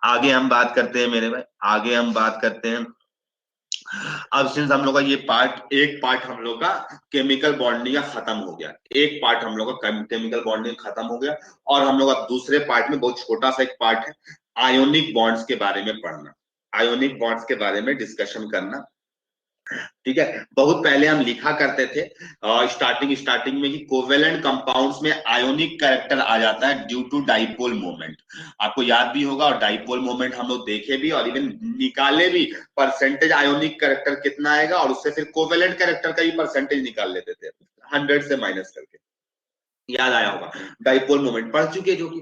आगे हम बात करते हैं मेरे भाई, आगे हम बात करते हैं, अब सिंस हम लोग का ये पार्ट, एक पार्ट हम लोग का केमिकल बॉन्डिंग का खत्म हो गया, एक पार्ट हम लोग का केमिकल बॉन्डिंग खत्म हो गया, और हम लोग अब दूसरे पार्ट में बहुत छोटा सा एक पार्ट है, आयोनिक बॉन्ड्स के बारे में पढ़ना, आयोनिक बॉन्ड्स के बारे में डिस्कशन करना। ठीक है, बहुत पहले हम लिखा करते थे स्टार्टिंग में कि कोवेलेंट कंपाउंड्स में आयोनिक कैरेक्टर आ जाता है ड्यू टू डाइपोल मोमेंट। आपको याद भी होगा, और डाइपोल मोमेंट हम लोग देखे भी और इवन निकाले भी, परसेंटेज आयोनिक कैरेक्टर कितना आएगा, और उससे फिर कोवेलेंट कैरेक्टर का ही परसेंटेज निकाल लेते थे 100 से माइनस करके। याद आया होगा, डाइपोल मोमेंट पढ़ चुके जो कि।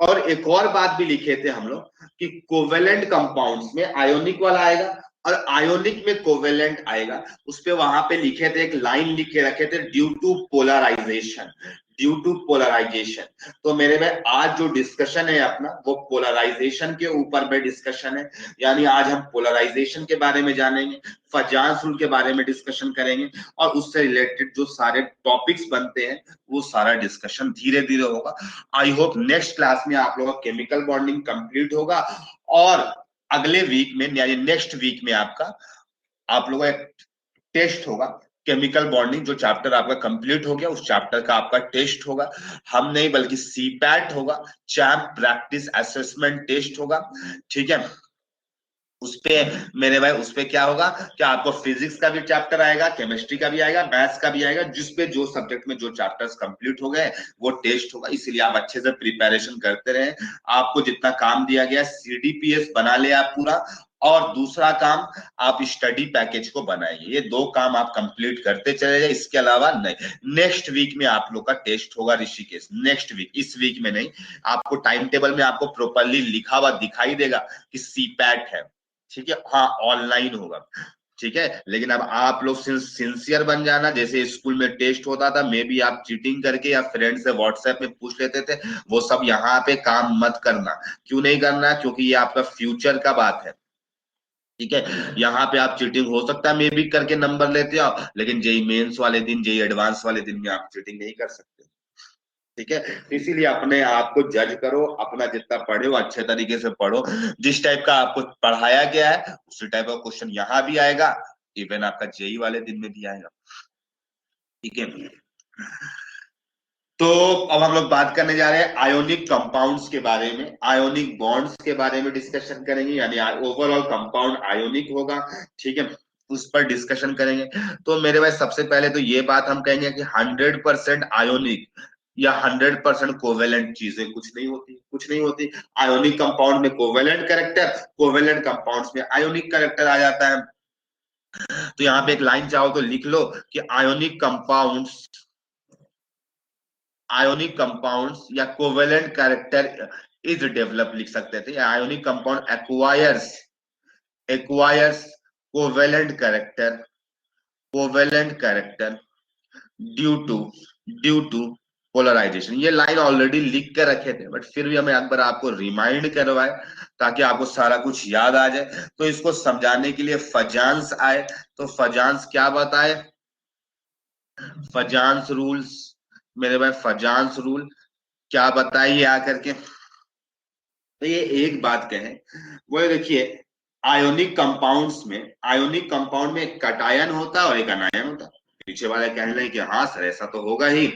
और एक और बात भी लिखे थे हम लोग कि कोवेलेंट कंपाउंड्स में आयोनिक वाला आएगा और आयोनिक में कोवेलेंट आएगा। उस पे वहां पे लिखे थे, एक लाइन लिख के रखे थे, due to polarization, due to polarization. तो मेरे में आज जो डिस्कशन है अपना, वो पोलराइजेशन के ऊपर में डिस्कशन है। यानी आज हम पोलराइजेशन के बारे में जानेंगे, फजांस रूल के बारे में डिस्कशन करेंगे, और उससे रिलेटेड जो सारे टॉपिक्स बनते हैं वो सारा डिस्कशन धीरे धीरे होगा। आई होप नेक्स्ट क्लास में आप लोगों का केमिकल बॉन्डिंग कंप्लीट होगा, और अगले वीक में यानी नेक्स्ट वीक में आपका आप लोगों का एक टेस्ट होगा केमिकल बॉन्डिंग। जो चैप्टर आपका कंप्लीट हो गया उस चैप्टर का आपका टेस्ट होगा। हम नहीं बल्कि सीपैट होगा, चैम्प प्रैक्टिस असेसमेंट टेस्ट होगा। ठीक है, उसपे मेरे भाई उसपे क्या होगा कि आपको फिजिक्स का भी चैप्टर आएगा, केमिस्ट्री का भी आएगा, मैथ्स का भी आएगा, जिसपे जो सब्जेक्ट में जो चैप्टर्स कंप्लीट हो गए वो टेस्ट होगा। इसलिए आप अच्छे से प्रिपरेशन करते रहे। आपको जितना काम दिया गया सीडीपीएस बना ले आप पूरा, और दूसरा काम आप स्टडी पैकेज को बनाइए। ये दो काम आप कंप्लीट करते चले जाए, इसके अलावा नहीं। नेक्स्ट वीक में आप लोग का टेस्ट होगा ऋषिकेश, नेक्स्ट वीक, इस वीक में नहीं। आपको टाइम टेबल में आपको प्रॉपरली लिखा हुआ दिखाई देगा कि सीपैट है। ठीक है, हाँ ऑनलाइन होगा। ठीक है, लेकिन अब आप लोग सिंसियर बन जाना। जैसे स्कूल में टेस्ट होता था, मे भी आप चीटिंग करके या फ्रेंड से व्हाट्सएप में पूछ लेते थे, वो सब यहाँ पे काम मत करना। क्यों नहीं करना? क्योंकि ये आपका फ्यूचर का बात है। ठीक है, यहाँ पे आप चीटिंग हो सकता है मे भी करके नंबर लेते हो, लेकिन जेई मेंस वाले दिन, जेई एडवांस वाले दिन में आप चीटिंग नहीं कर सकते। ठीक है, इसीलिए अपने आप को जज करो, अपना जितना पढ़े हो अच्छे तरीके से पढ़ो। जिस टाइप का आपको पढ़ाया गया है उसी टाइप का क्वेश्चन यहाँ भी आएगा, इवन आपका जेई वाले दिन में भी आएगा। ठीक है, तो अब हम लोग बात करने जा रहे हैं आयोनिक कंपाउंड्स के बारे में, आयोनिक बॉन्ड्स के बारे में डिस्कशन करेंगे। यानी ओवरऑल कंपाउंड आयोनिक होगा। ठीक है, उस पर डिस्कशन करेंगे। तो मेरे भाई सबसे पहले तो ये बात हम कहेंगे कि 100% आयोनिक या 100% कोवेलेंट चीजें कुछ नहीं होती, कुछ नहीं होती। आयोनिक कंपाउंड में कोवेलेंट कैरेक्टर, कोवेलेंट कंपाउंड्स में आयोनिक कैरेक्टर आ जाता है। तो यहाँ पे एक लाइन चाहो तो लिख लो कि आयोनिक कंपाउंड्स या कोवेलेंट कैरेक्टर इज डेवलप लिख सकते थे, या ionic compound acquires covalent character due to polarization. ये लाइन ऑलरेडी लिख के रखे थे, बट फिर भी हमें एक बार आपको रिमाइंड करवाए ताकि आपको सारा कुछ याद आ जाए। तो इसको समझाने के लिए फजांस आए। तो फजांस क्या बताए? फजांस रूल्स, मेरे भाई फजांस रूल क्या बताइए आकर के। तो ये एक बात कहें, वो देखिए, आयोनिक कंपाउंड में एक कटायन होता है और एक अनायन होता है। पीछे वाले कहने लगे कि हाँ सर ऐसा तो होगा ही,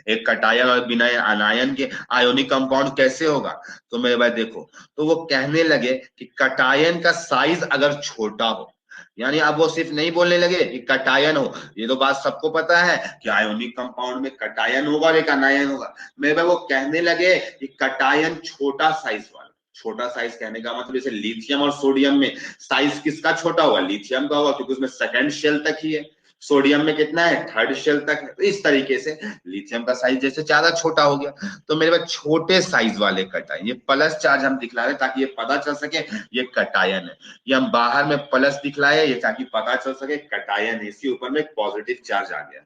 एक कटायन और बिना अनायन के आयोनिक कंपाउंड कैसे होगा? तो मेरे भाई देखो, तो वो कहने लगे कि कटायन का साइज अगर छोटा हो, यानी अब वो सिर्फ नहीं बोलने लगे कि कटायन हो। ये तो बात सबको पता है कि आयोनिक कंपाउंड में कटायन होगा और एक अनायन होगा। मेरे भाई वो कहने लगे कि कटायन छोटा साइज वाला, छोटा साइज कहने का मतलब जैसे लिथियम और सोडियम में साइज किसका छोटा होगा? लिथियम का होगा, क्योंकि उसमें सेकंड शेल तक ही है। सोडियम में कितना है? थर्ड शेल तक है। तो इस तरीके से लिथियम का साइज जैसे ज्यादा छोटा हो गया, तो मेरे पास छोटे साइज वाले कटायन, ये प्लस चार्ज हम दिखला रहे ताकि ये पता चल सके ये कटायन है। ये हम बाहर में प्लस दिखलाए ये ताकि पता चल सके कटायन है, इसके ऊपर में एक पॉजिटिव चार्ज आ गया।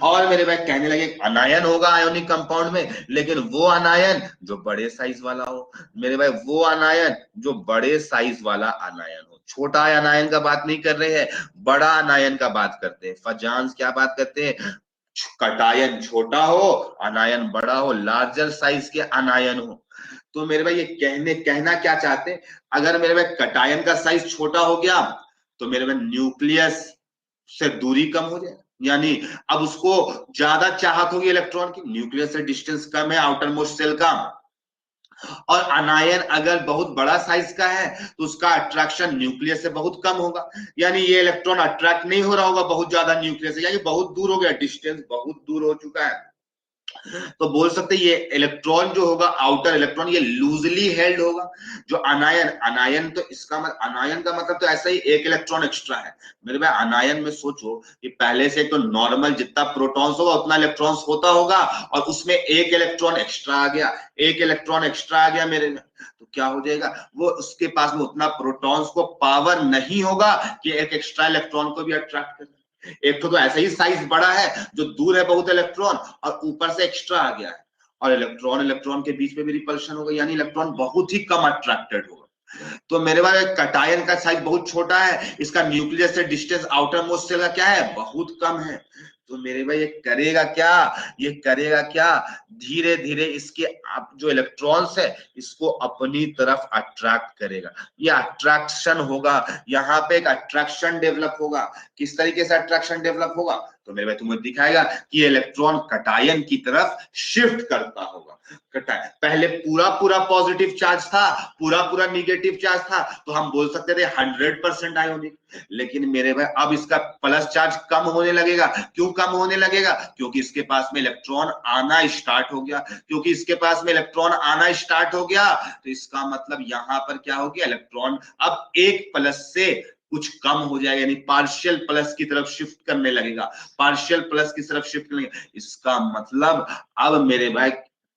और मेरे भाई कहने लगे अनायन होगा आयोनिक कंपाउंड में, लेकिन वो अनायन जो बड़े साइज वाला हो। मेरे भाई वो अनायन जो बड़े साइज वाला अनायन हो, छोटा अनायन का बात नहीं कर रहे हैं, बड़ा अनायन का बात करते हैं। फजांस क्या बात करते हैं? कटायन छोटा हो, अनायन बड़ा हो, लार्जर साइज के अनायन हो। तो मेरे भाई ये कहना क्या चाहते हैं? अगर मेरे भाई कटायन का साइज छोटा हो गया तो मेरे भाई न्यूक्लियस से दूरी कम हो जाए, यानी अब उसको ज्यादा चाहत होगी इलेक्ट्रॉन की, न्यूक्लियस से डिस्टेंस कम है आउटर मोस्ट सेल का, और अनायन अगर बहुत बड़ा साइज का है तो उसका अट्रैक्शन न्यूक्लियस से बहुत कम होगा, यानी ये इलेक्ट्रॉन अट्रैक्ट नहीं हो रहा होगा बहुत ज्यादा न्यूक्लियस से, यानी बहुत दूर हो गया, डिस्टेंस बहुत दूर हो चुका है। तो बोल सकते हैं ये इलेक्ट्रॉन जो होगा, आउटर इलेक्ट्रॉन, ये लूजली हेल्ड होगा। जो अनायन, अनायन तो इसका मतलब, अनायन का मतलब तो ऐसा ही एक इलेक्ट्रॉन एक्स्ट्रा है मेरे भाई। अनायन में सोचो कि पहले से तो नॉर्मल जितना प्रोटॉन्स होगा उतना इलेक्ट्रॉन्स होता होगा, और उसमें एक इलेक्ट्रॉन एक्स्ट्रा आ गया, एक इलेक्ट्रॉन एक्स्ट्रा आ गया मेरे में, तो क्या हो जाएगा, वो उसके पास में उतना प्रोटॉन्स को पावर नहीं होगा कि एक एक्स्ट्रा इलेक्ट्रॉन को भी अट्रैक्ट करे। एक तो ऐसा ही साइज बड़ा है जो दूर है बहुत इलेक्ट्रॉन, और ऊपर से एक्स्ट्रा आ गया है, और इलेक्ट्रॉन इलेक्ट्रॉन के बीच में भी रिपल्शन होगा, यानी इलेक्ट्रॉन बहुत ही कम अट्रैक्टेड होगा। तो मेरे पास कटायन का साइज बहुत छोटा है, इसका न्यूक्लियस से डिस्टेंस आउटर मोस्ट से क्या है, बहुत कम है। तो मेरे भाई ये करेगा क्या, ये करेगा क्या, धीरे धीरे इसके आप जो इलेक्ट्रॉन्स है इसको अपनी तरफ अट्रैक्ट करेगा, ये अट्रैक्शन होगा, यहाँ पे एक अट्रैक्शन डेवलप होगा। किस तरीके से अट्रैक्शन डेवलप होगा, तो मेरे भाई तुम्हें दिखाएगा कि इलेक्ट्रॉन कटायन की तरफ शिफ्ट करता होगा। पहले पूरा पूरा पॉजिटिव चार्ज था, पूरा पूरा निगेटिव चार्ज था, तो हम बोल सकते थे 100% आयोनिक, लेकिन मेरे भाई अब इसका प्लस चार्ज कम होने लगेगा। क्यों कम होने लगेगा, क्योंकि इसके पास में इलेक्ट्रॉन आना स्टार्ट हो गया, क्योंकि इसके पास में इलेक्ट्रॉन आना स्टार्ट हो गया, तो इसका मतलब यहां पर क्या हो गया, इलेक्ट्रॉन अब एक प्लस से कुछ कम हो जाएगा, यानी पार्शियल प्लस की तरफ शिफ्ट करने लगेगा, पार्शियल प्लस की तरफ शिफ्ट करने लगेगा। इसका मतलब अब मेरे भाई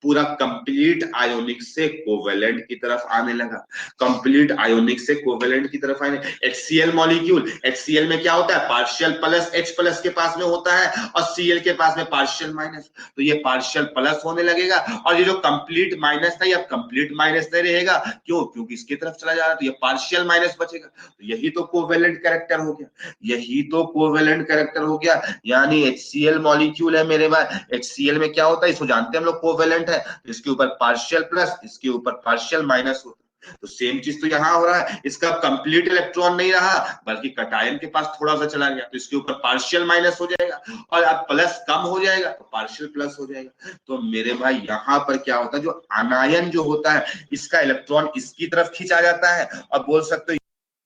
पूरा कंप्लीट आयोनिक से कोवेलेंट की तरफ आने लगा, कंप्लीट आयोनिक से कोवेलेंट की तरफ आने। HCl मॉलिक्यूल, HCl में क्या होता है, पार्शियल प्लस H प्लस के पास में होता है, और Cl के पास में पार्शियल माइनस, तो ये पार्शियल प्लस होने लगेगा, और ये जो कंप्लीट माइनस था ये अब कंप्लीट माइनस नहीं रहेगा। क्यों, क्योंकि इसकी तरफ चला जा रहा है, तो ये पार्शियल माइनस बचेगा। तो यही तो कोवेलेंट कैरेक्टर हो गया, यही तो कोवेलेंट कैरेक्टर हो गया, यानी HCl मॉलिक्यूल है मेरे भाई। HCl में क्या होता है, इसको जानते हैं हम लोग, कोवेलेंट है, इसके ऊपर पार्शियल प्लस, इसके ऊपर पार्शियल माइनस होता है। तो सेम चीज तो यहां हो रहा है, इसका कंप्लीट इलेक्ट्रॉन नहीं रहा, बल्कि कटायन के पास थोड़ा सा चला गया, तो इसके ऊपर पार्शियल माइनस हो जाएगा, और अब प्लस कम हो जाएगा तो पार्शियल प्लस हो जाएगा। तो मेरे भाई यहां पर क्या होता है, जो अनायन जो होता है इसका इलेक्ट्रॉन इसकी तरफ खींचा जाता है, और बोल सकते हो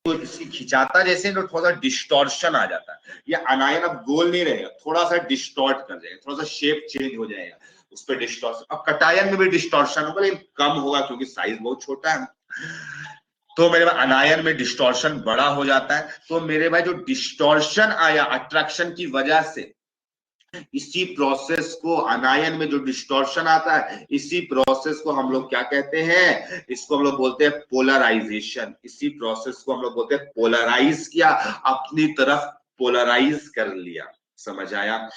तो इसकी खिंचाता जैसे तो थोड़ा सा डिस्टॉर्शन आ जाता है, ये अनायन अब गोल नहीं रहेगा, थोड़ा सा डिस्टॉर्ट कर जाएगा, थोड़ा सा शेप चेंज हो जाएगा, उस पर डिस्टॉर्शन। अब कटायन में भी डिस्टॉर्शन होगा लेकिन कम होगा, क्योंकि साइज बहुत छोटा है। तो मेरे भाई अनायन में डिस्टॉर्शन बड़ा हो जाता है, तो मेरे भाई जो डिस्टॉर्शन आया अट्रैक्शन की वजह से, इसी प्रोसेस को, अनायन में जो डिस्टॉर्शन आता है इसी प्रोसेस को हम लोग क्या कहते हैं, इसको हम लोग बोलते हैं पोलराइजेशन। इसी प्रोसेस को हम लोग बोलते हैं पोलराइज किया, अपनी तरफ पोलराइज कर लिया, समझ आया।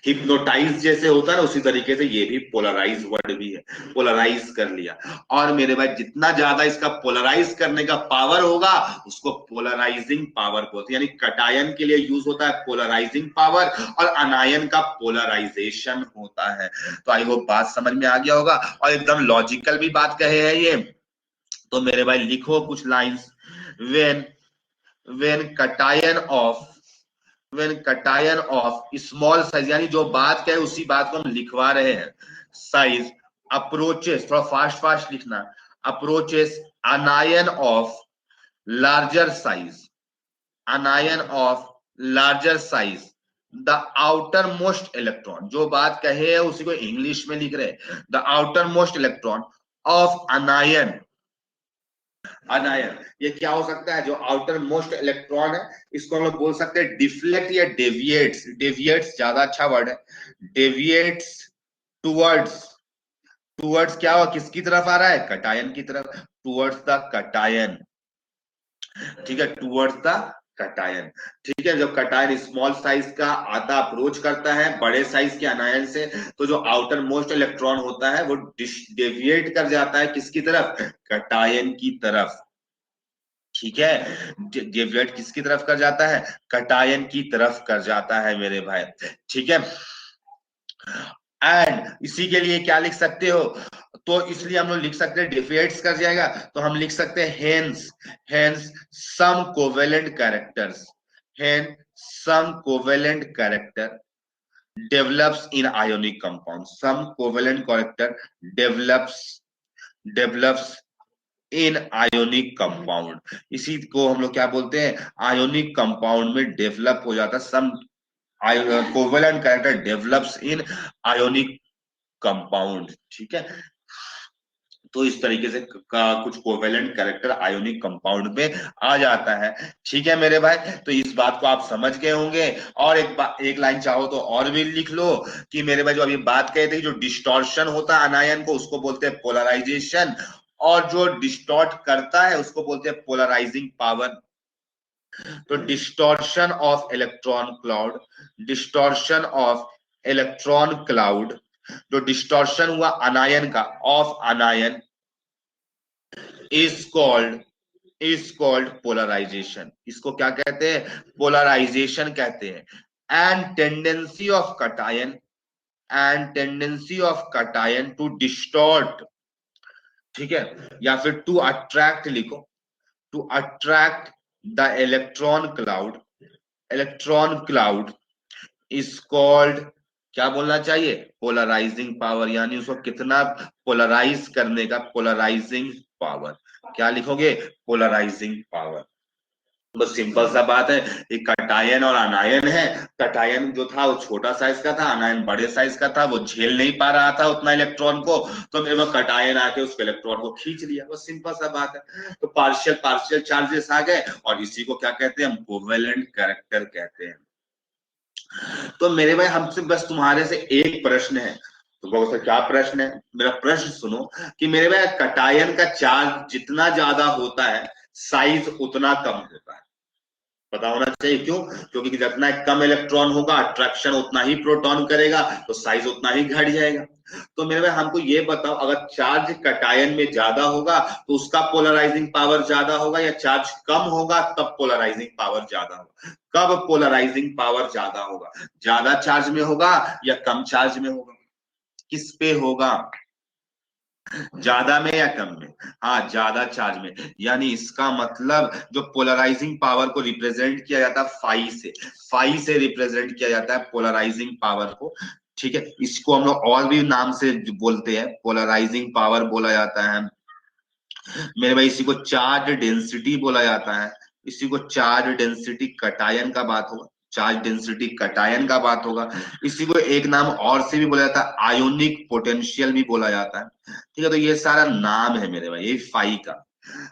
हिप्नोटाइज जैसे होता है ना, उसी तरीके से ये भी पोलराइज वर्ड भी है, पोलराइज कर लिया। और मेरे भाई जितना ज्यादा इसका पोलराइज करने का पावर होगा उसको पोलराइजिंग पावर बोलते हैं, यानी कटायन के लिए यूज होता है पोलराइजिंग पावर, और अनायन का पोलराइजेशन होता है। तो आई होप बात समझ में आ गया होगा, और एकदम लॉजिकल भी बात कहे है ये। तो मेरे भाई लिखो कुछ lines, when when cation of when cation of small size, यानी जो बात क्या है उसी बात को हम लिखवा रहे हैं, साइज अप्रोचेस, थोड़ा फास्ट फास्ट लिखना, approaches अनायन of larger size, अनायन of larger size, the outer most electron, जो बात कहे है उसी को इंग्लिश में लिख रहे हैं, the outer most electron of अनायन, अनायन ये क्या हो सकता है, जो आउटर मोस्ट इलेक्ट्रॉन है इसको हम लोग बोल सकते हैं डिफ्लेक्ट या डेविएट्स, डेविएट्स ज्यादा अच्छा वर्ड है, डेविएट्स टुवर्ड्स, टुवर्ड्स क्या हो, किसकी तरफ आ रहा है, कटायन की तरफ, टुवर्ड्स द कटायन, ठीक है, टुवर्ड्स द कटायन। ठीक है, जब कटायन स्मॉल साइज का आता अप्रोच करता है बड़े साइज के अनायन से, तो जो आउटर मोस्ट इलेक्ट्रॉन होता है वो डेविएट कर जाता है किसकी तरफ, कटायन की तरफ। ठीक है, डेविएट किसकी तरफ कर जाता है, कटायन की तरफ कर जाता है मेरे भाई। ठीक है, एंड इसी के लिए क्या लिख सकते हो, तो इसलिए हम लोग लिख सकते हैं डेविएट्स कर जाएगा, तो हम लिख सकते हैं hence, hence some covalent characters, hence some covalent character develops in ionic compounds, some covalent character develops develops in ionic compound. इसी को हम लोग क्या बोलते हैं, आयोनिक कंपाउंड में डेवलप हो जाता है। Some covalent character develops in ionic compound, ठीक है। तो इस तरीके से कुछ कोवेलेंट कैरेक्टर आयोनिक कंपाउंड में आ जाता है, ठीक है मेरे भाई। तो इस बात को आप समझ गए होंगे। और एक लाइन चाहो तो और भी लिख लो कि मेरे भाई जो अभी बात कहे थे, जो डिस्टॉर्शन होता है अनायन को, उसको बोलते हैं पोलराइजेशन, और जो डिस्टॉर्ट करता है उसको बोलते हैं पोलराइजिंग पावर। तो distortion of electron cloud, distortion of electron cloud, जो डिस्टॉर्शन हुआ अनायन का, of anion, is called polarization. इसको क्या कहते हैं, पोलराइजेशन कहते हैं। And tendency of cation, and tendency of cation to distort, ठीक है, या फिर टू अट्रैक्ट लिखो, to attract the electron cloud is called, क्या बोलना चाहिए, पोलराइजिंग पावर। यानी उसको कितना पोलराइज करने का, पोलराइजिंग पावर। क्या लिखोगे, पोलराइजिंग पावर। बस सिंपल सा बात है। एक कटायन और अनायन है। कटायन जो था वो छोटा साइज का था, अनायन बड़े साइज का था, वो झेल नहीं पा रहा था उतना इलेक्ट्रॉन को, तो मेरे में कटायन आके उसके इलेक्ट्रॉन को खींच लिया। बस सिंपल सा बात है। तो पार्शियल पार्शियल चार्जेस आ गए, और इसी को क्या कहते हैं, हम कोवेलेंट कैरेक्टर कहते हैं। तो मेरे भाई हमसे बस तुम्हारे से एक प्रश्न है। तो बहुत क्या प्रश्न है, मेरा प्रश्न सुनो कि मेरे भाई कटायन का चार्ज जितना ज्यादा होता है, साइज उतना कम होता है। पता होना चाहिए क्यों, क्योंकि जितना कम इलेक्ट्रॉन होगा, अट्रैक्शन उतना ही प्रोटॉन करेगा, तो साइज उतना ही घट जाएगा। तो मेरे भाई हमको ये बताओ, अगर चार्ज कटायन में ज्यादा होगा तो उसका पोलराइजिंग पावर ज्यादा होगा, या चार्ज कम होगा तब पोलराइजिंग पावर ज्यादा होगा। कब पोलराइजिंग पावर ज्यादा होगा, ज्यादा चार्ज में होगा या कम चार्ज में होगा, किस पे होगा, ज्यादा में या कम में, हाँ ज्यादा चार्ज में। यानी इसका मतलब जो पोलराइजिंग पावर को रिप्रेजेंट किया जाता है फाई से, फाई से रिप्रेजेंट किया जाता है पोलराइजिंग पावर को, ठीक है। इसको हम लोग और भी नाम से बोलते हैं, पोलराइजिंग पावर बोला जाता है मेरे भाई। इसी को चार्ज डेंसिटी बोला जाता है, इसी को चार्ज डेंसिटी कटायन का बात होगा, चार्ज डेंसिटी कटायन का बात होगा। इसी को एक नाम और से भी बोला जाता है, आयोनिक पोटेंशियल भी बोला जाता है, ठीक है। तो ये सारा नाम है मेरे भाई, ये फाई का।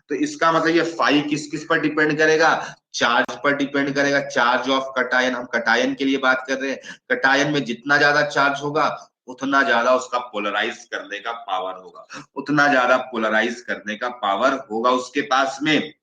तो इसका मतलब ये फाई किस किस पर डिपेंड करेगा, चार्ज पर डिपेंड करेगा, चार्ज ऑफ कटायन। हम कटायन के लिए बात कर रहे हैं। कटायन में जितना ज्यादा चार्ज होगा, उतना ज्यादा उसका पोलराइज करने का पावर होगा, उतना ज्यादा पोलराइज करने का पावर होगा उसके पास में।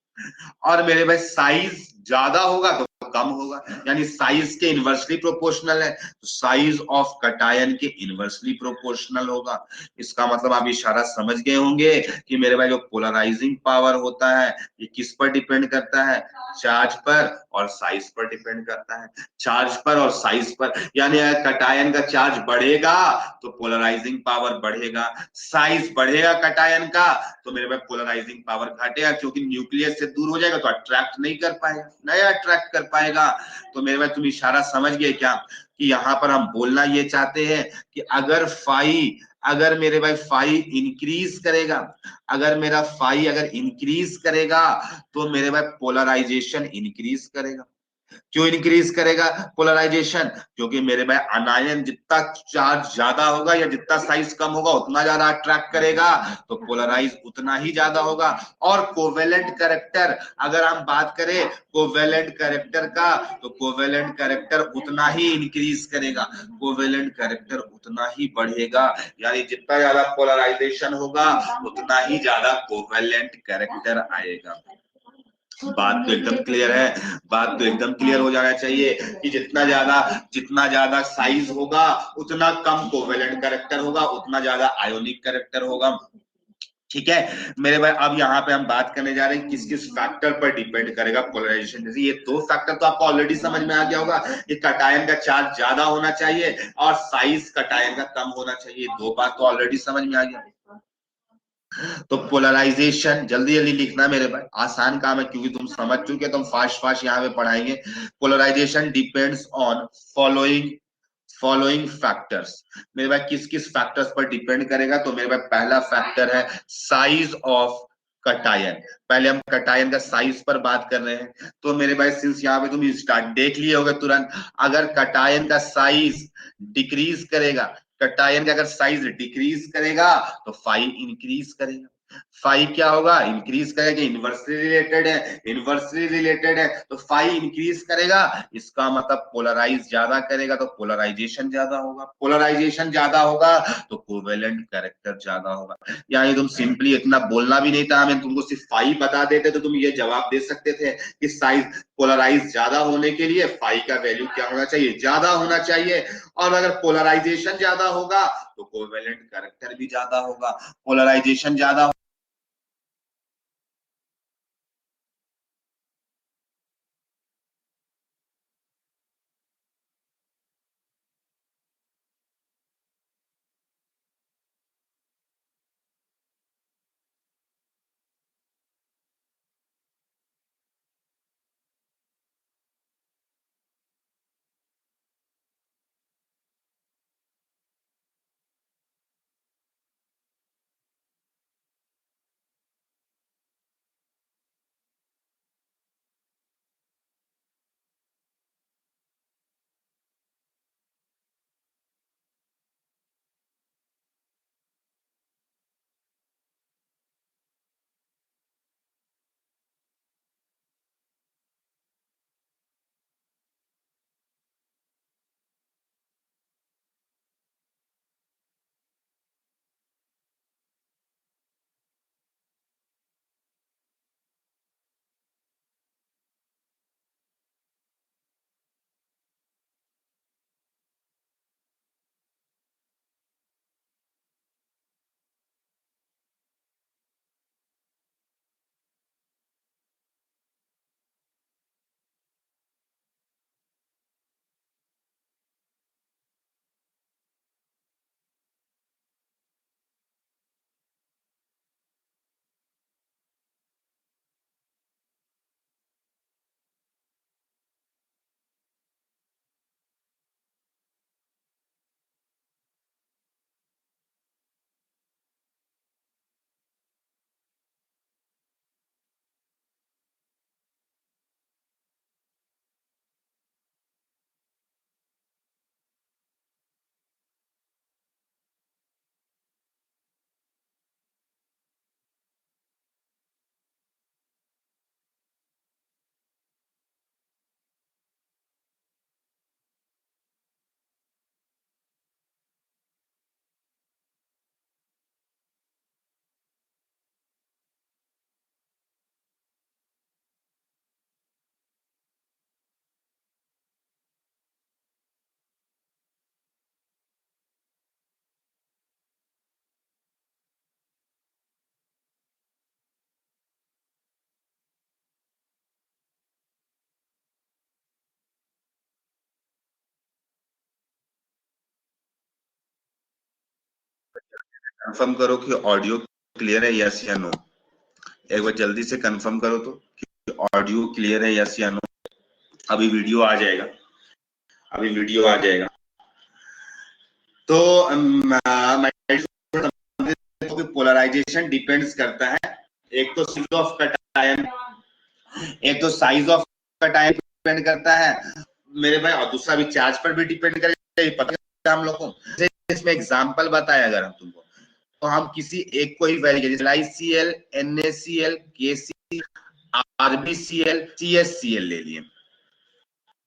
और मेरे भाई साइज ज्यादा होगा तो कम होगा, यानी साइज के इनवर्सली प्रोपोर्शनल है, तो साइज ऑफ कटायन के इनवर्सली प्रोपोर्शनल होगा। इसका मतलब आप इशारा समझ गए होंगे कि मेरे भाई जो पोलराइजिंग पावर होता है, ये किस पर डिपेंड करता है, चार्ज पर और साइज पर डिपेंड करता है, चार्ज पर और साइज पर। यानी अगर कटायन का चार्ज बढ़ेगा तो पोलराइजिंग पावर बढ़ेगा, साइज बढ़ेगा कटायन का तो मेरे पास पोलराइजिंग पावर घटेगा, क्योंकि न्यूक्लियस से दूर हो जाएगा तो अट्रैक्ट नहीं कर पाएगा, नया अट्रैक्ट कर पाएगा। तो मेरे पास तुम इशारा समझ गए क्या, कि यहाँ पर हम बोलना ये चाहते हैं कि अगर मेरे भाई फाई इंक्रीज करेगा, अगर मेरा फाई अगर इंक्रीज करेगा तो मेरे भाई पोलराइजेशन इंक्रीज करेगा। क्यों इंक्रीज करेगा पोलराइजेशन, क्योंकि मेरे भाई अनायन जितना चार्ज ज्यादा होगा या जितना साइज कम होगा उतना ज्यादा अट्रैक्ट करेगा, तो पोलराइज उतना ही ज्यादा होगा। और कोवेलेंट कैरेक्टर, अगर हम बात करें कोवेलेंट कैरेक्टर का, तो कोवेलेंट कैरेक्टर उतना ही इंक्रीज करेगा, कोवेलेंट कैरेक्टर उतना ही बढ़ेगा। यानी जितना ज्यादा पोलराइजेशन होगा उतना ही ज्यादा कोवेलेंट कैरेक्टर आएगा। बात तो एकदम क्लियर है, बात तो एकदम क्लियर हो जाना चाहिए कि जितना ज्यादा साइज होगा उतना कम कोवेलेंट कैरेक्टर होगा, उतना ज्यादा आयोनिक कैरेक्टर होगा, ठीक है मेरे भाई। अब यहाँ पे हम बात करने जा रहे हैं किस किस फैक्टर पर डिपेंड करेगा पोलराइजेशन। जैसे ये दो फैक्टर तो आपको ऑलरेडी समझ में आ गया होगा, कि कटायन का चार्ज ज्यादा होना चाहिए और साइज कटायन का कम होना चाहिए, दो बात तो ऑलरेडी समझ में आ गया। तो पोलराइजेशन जल्दी जल्दी लिखना मेरे भाई, आसान काम है क्योंकि तुम समझ चुके, तुम फास्ट फास्ट यहाँ पे पढ़ाएंगे। Polarization depends on following following factors. मेरे भाई किस किस फैक्टर्स पर डिपेंड करेगा? तो मेरे भाई पहला फैक्टर है साइज ऑफ कटायन। पहले हम कटायन का साइज पर बात कर रहे हैं। तो मेरे भाई सिंस यहाँ पे तुम स्टार्ट देख लिए होगे तुरंत, अगर कटायन का साइज डिक्रीज करेगा, कटायन का अगर साइज डिक्रीज करेगा तो फाई इंक्रीज करेगा। फाई क्या होगा? इंक्रीज करेगा। इनवर्सली रिलेटेड है, इनवर्सली रिलेटेड है तो फाई इंक्रीज करेगा। इसका मतलब पोलराइज ज्यादा करेगा तो पोलराइजेशन ज्यादा होगा, पोलराइजेशन ज्यादा होगा तो कोवेलेंट कैरेक्टर ज्यादा होगा। यानी तुम सिंपली इतना बोलना भी नहीं था, हमें तुमको सिर्फ फाई बता देते तो तुम ये जवाब दे सकते थे कि साइज पोलराइज ज्यादा होने के लिए फाई का वैल्यू क्या होना चाहिए? ज्यादा होना चाहिए। और अगर पोलराइजेशन ज्यादा होगा तो कोवेलेंट कैरेक्टर भी ज्यादा होगा। पोलराइजेशन ज्यादा कंफर्म करो कि ऑडियो क्लियर है, यस या नो। एक बार जल्दी से कंफर्म करो तो कि ऑडियो क्लियर है, यस या नो। अभी वीडियो आ जाएगा, अभी वीडियो आ जाएगा। तो पोलराइजेशन डिपेंड्स करता है, एक तो साइज ऑफ कटायन, एक तो साइज ऑफ कटायन डिपेंड करता है मेरे भाई, और दूसरा भी चार्ज पर भी डिपेंड करेगा। पता है हम लोग को इसमें एग्जांपल बताया अगर हम तुमको, तो हम किसी एक को ही वैल्यू, जैसे LiCl, NaCl, KCl, RbCl, CsCl ले लिए,